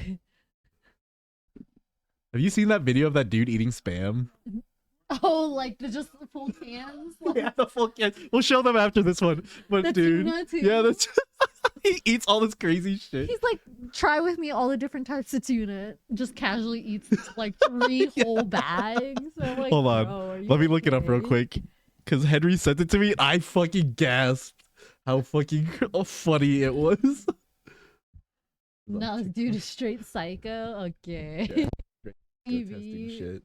Have you seen that video of that dude eating spam? Oh, like the just the full cans. Like, Yeah, the full can. We'll show them after this one. But the dude, tuna too. yeah, that's he eats all this crazy shit. He's like, try with me all the different types of tuna. Just casually eats like 3 whole bags. I'm like, Hold on. "Bro, are you Let me look it up real okay?" quick. Because Henry sent it to me and I fucking gasped how fucking funny it was. No, this dude is straight psycho. Okay. Yeah, Go testing TV. shit.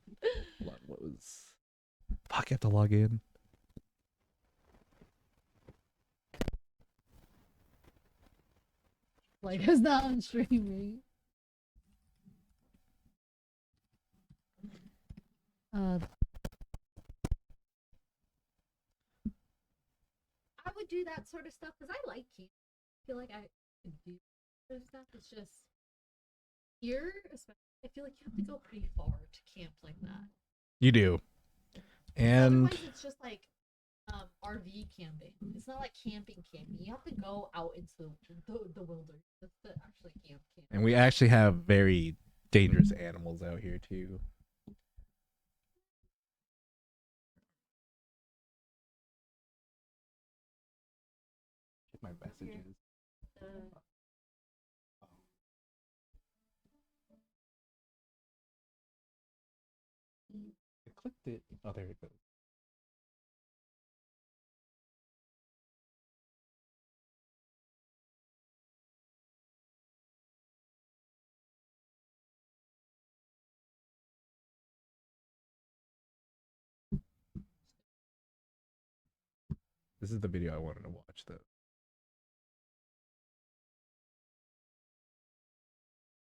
Hold on, what was... Fuck, I have to log in. Like, it's not on streaming. I would do that sort of stuff because I like camp. I feel like I could do sort of stuff. It's just here, especially, I feel like you have to go pretty far to camp like that. You do. And Otherwise, it's just like RV camping. It's not like camping. You have to go out into the wilderness. That's the actually camp. and we actually have very dangerous animals out here too. Check my messages. I clicked it. Oh, there it goes. This is the video I wanted to watch, though.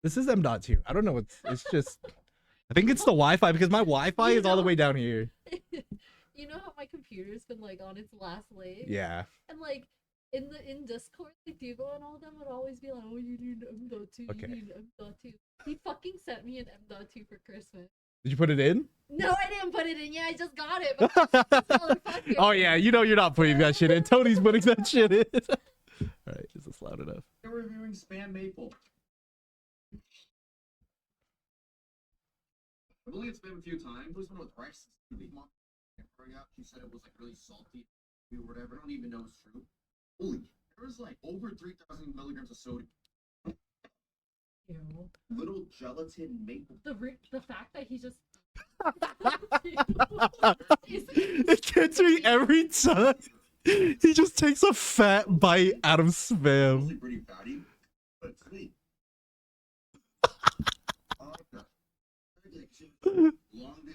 This is M.2. I don't know. It's just. I think it's the Wi-Fi because my Wi-Fi is all the way down here. You know how my computer's been like on its last leg? Yeah. And like in Discord, like Diego and all of them would always be like, "Oh, you need M.2. Okay. You need M.2." He fucking sent me an M.2 for Christmas. Did you put it in? No, I didn't put it in. Yeah, I just got it. But motherfucker. Oh yeah, you know you're not putting that shit in. Tony's putting that shit in. All right, is this loud enough? reviewing Spam Maple. I've only had Spam a few times. It was one with rice. She said it was like really salty or whatever. I don't even know it's true. Holy, there was like over 3,000 milligrams of sodium. Ew. Little gelatin maple. The fact that he just It gets me every time. He just takes a fat bite out of Mostly Spam. pretty fatty, but it's sweet. I like that. Long day.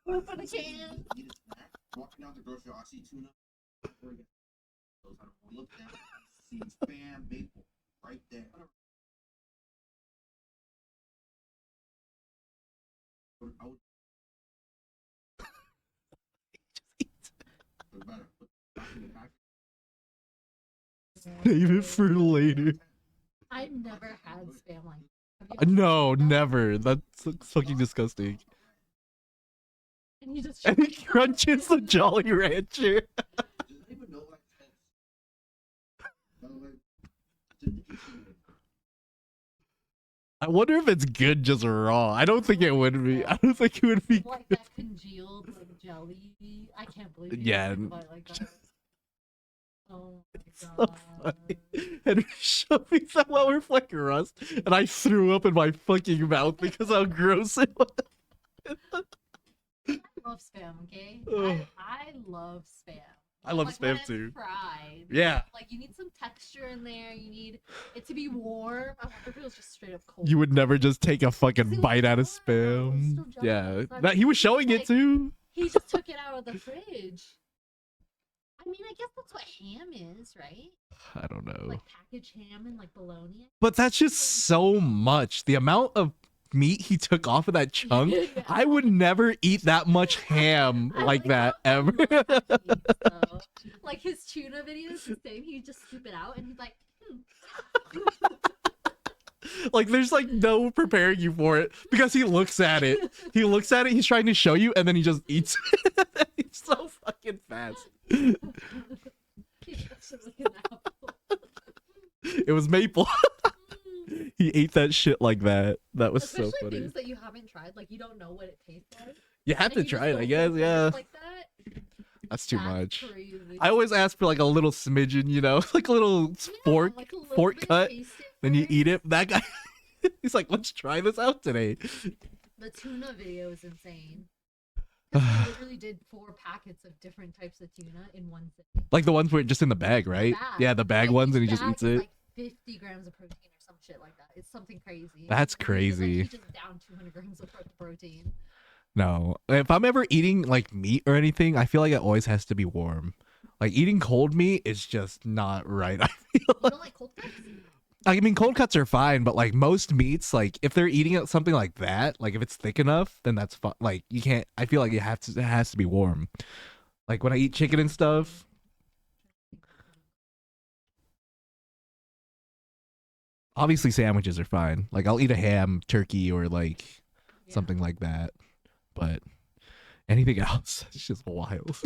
open a can. Eat a snack. Walking out the grocery, I see tuna. Look down, see Spam Maple right there. I would Save it for later. I've never had Spam like that. Have you ever No, had that? never. That's fucking disgusting. And he just And he crunches the Jolly Rancher. I didn't even know what I wonder if it's good just raw. I don't think it would be. I don't think it would be. like that congealed like jelly. I can't believe you Yeah. think about it like that. Oh my So god. funny. Henry showed me that while we're flicking rust, and I threw up in my fucking mouth because how gross it was. I love Spam, okay? Ugh. I love Spam. I love Like, when Spam it's too. Fried. Yeah. Like you need some texture in there. You need it to be warm. I wonder if it was just straight up cold. You would never just take a It fucking was bite out of warm. It was Spam. still jelly. Yeah, It's not that he was just showing it like- too. He just took it out of the fridge. I mean, I guess that's what ham is, right? I don't know. Like packaged ham and like bologna. But that's just so much. The amount of meat he took off of that chunk. Yeah. I would never eat that much ham I like that how ever. he loves that meat, though. Like his tuna videos, the same. He just scoop it out and he's like, Like there's like no preparing you for it because he looks at it. He looks at it, he's trying to show you, and then he just eats it. He's so fucking fast. He's just like an apple. It was maple. He ate that shit like that. That was Especially so funny. things that you haven't tried, like you don't know what it tastes like. You have to and you just try it, go I guess. for it Yeah, Like that. that's too That's much. Crazy. I always ask for like a little smidgen, you know, like a little Yeah, fork. like a little fork bit, cut, taste it Then you first. eat it. That guy, he's like, let's try this out today. The tuna video is insane. 'Cause he literally did 4 packets of different types of tuna in one sitting. Like the ones where just in the bag, right? Yeah, the bag ones, and he each just bag eats is, it. Like 50 grams of protein or some shit like that. It's something crazy. That's And crazy. He just down 200 grams of protein. No, if I'm ever eating like meat or anything, I feel like it always has to be warm. Like eating cold meat is just not right. I feel You like, don't like cold cuts? I mean, cold cuts are fine, but like most meats, like if they're eating it something like that, like if it's thick enough, then that's fine. Like you can't. I feel like it has to be warm. Like when I eat chicken and stuff. Obviously, sandwiches are fine. Like I'll eat a ham, turkey, or like Yeah. something like that. But anything else, it's just wild.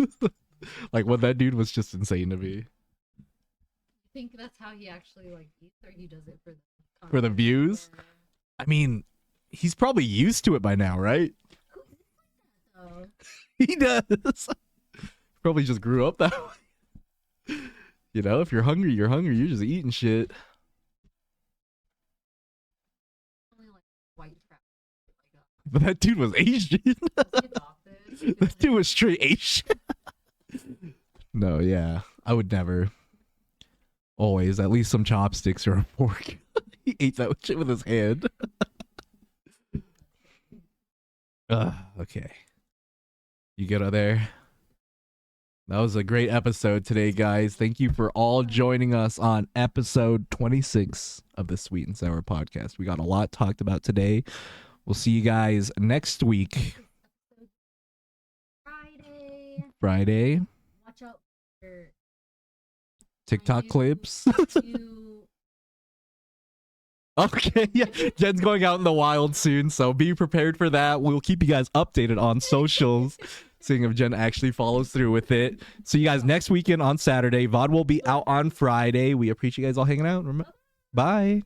Like what that dude was just insane to me. I think that's how he actually like eats, or he does it for the For the content, views? or- I mean, he's probably used to it by now, right? Oh, He does. Probably just grew up that way. You know, if you're hungry, you're hungry. You're just eating shit. only like white crap. Like But that dude was Asian. was he adopted? That dude was straight Asian. No, yeah. I would never. Always, at least some chopsticks or a fork. He ate that shit with his hand. Okay. You get out there. That was a great episode today, guys. Thank you for all joining us on episode 26 of the Sweet and Sour podcast. We got a lot talked about today. We'll see you guys next week, Friday. Watch out for TikTok you- clips. you. Okay, yeah. Jen's going out in the wild soon, so be prepared for that. We'll keep you guys updated on socials. Seeing if Jen actually follows through with it. See you guys next weekend on Saturday. VOD will be out on Friday. We appreciate you guys all hanging out. Bye.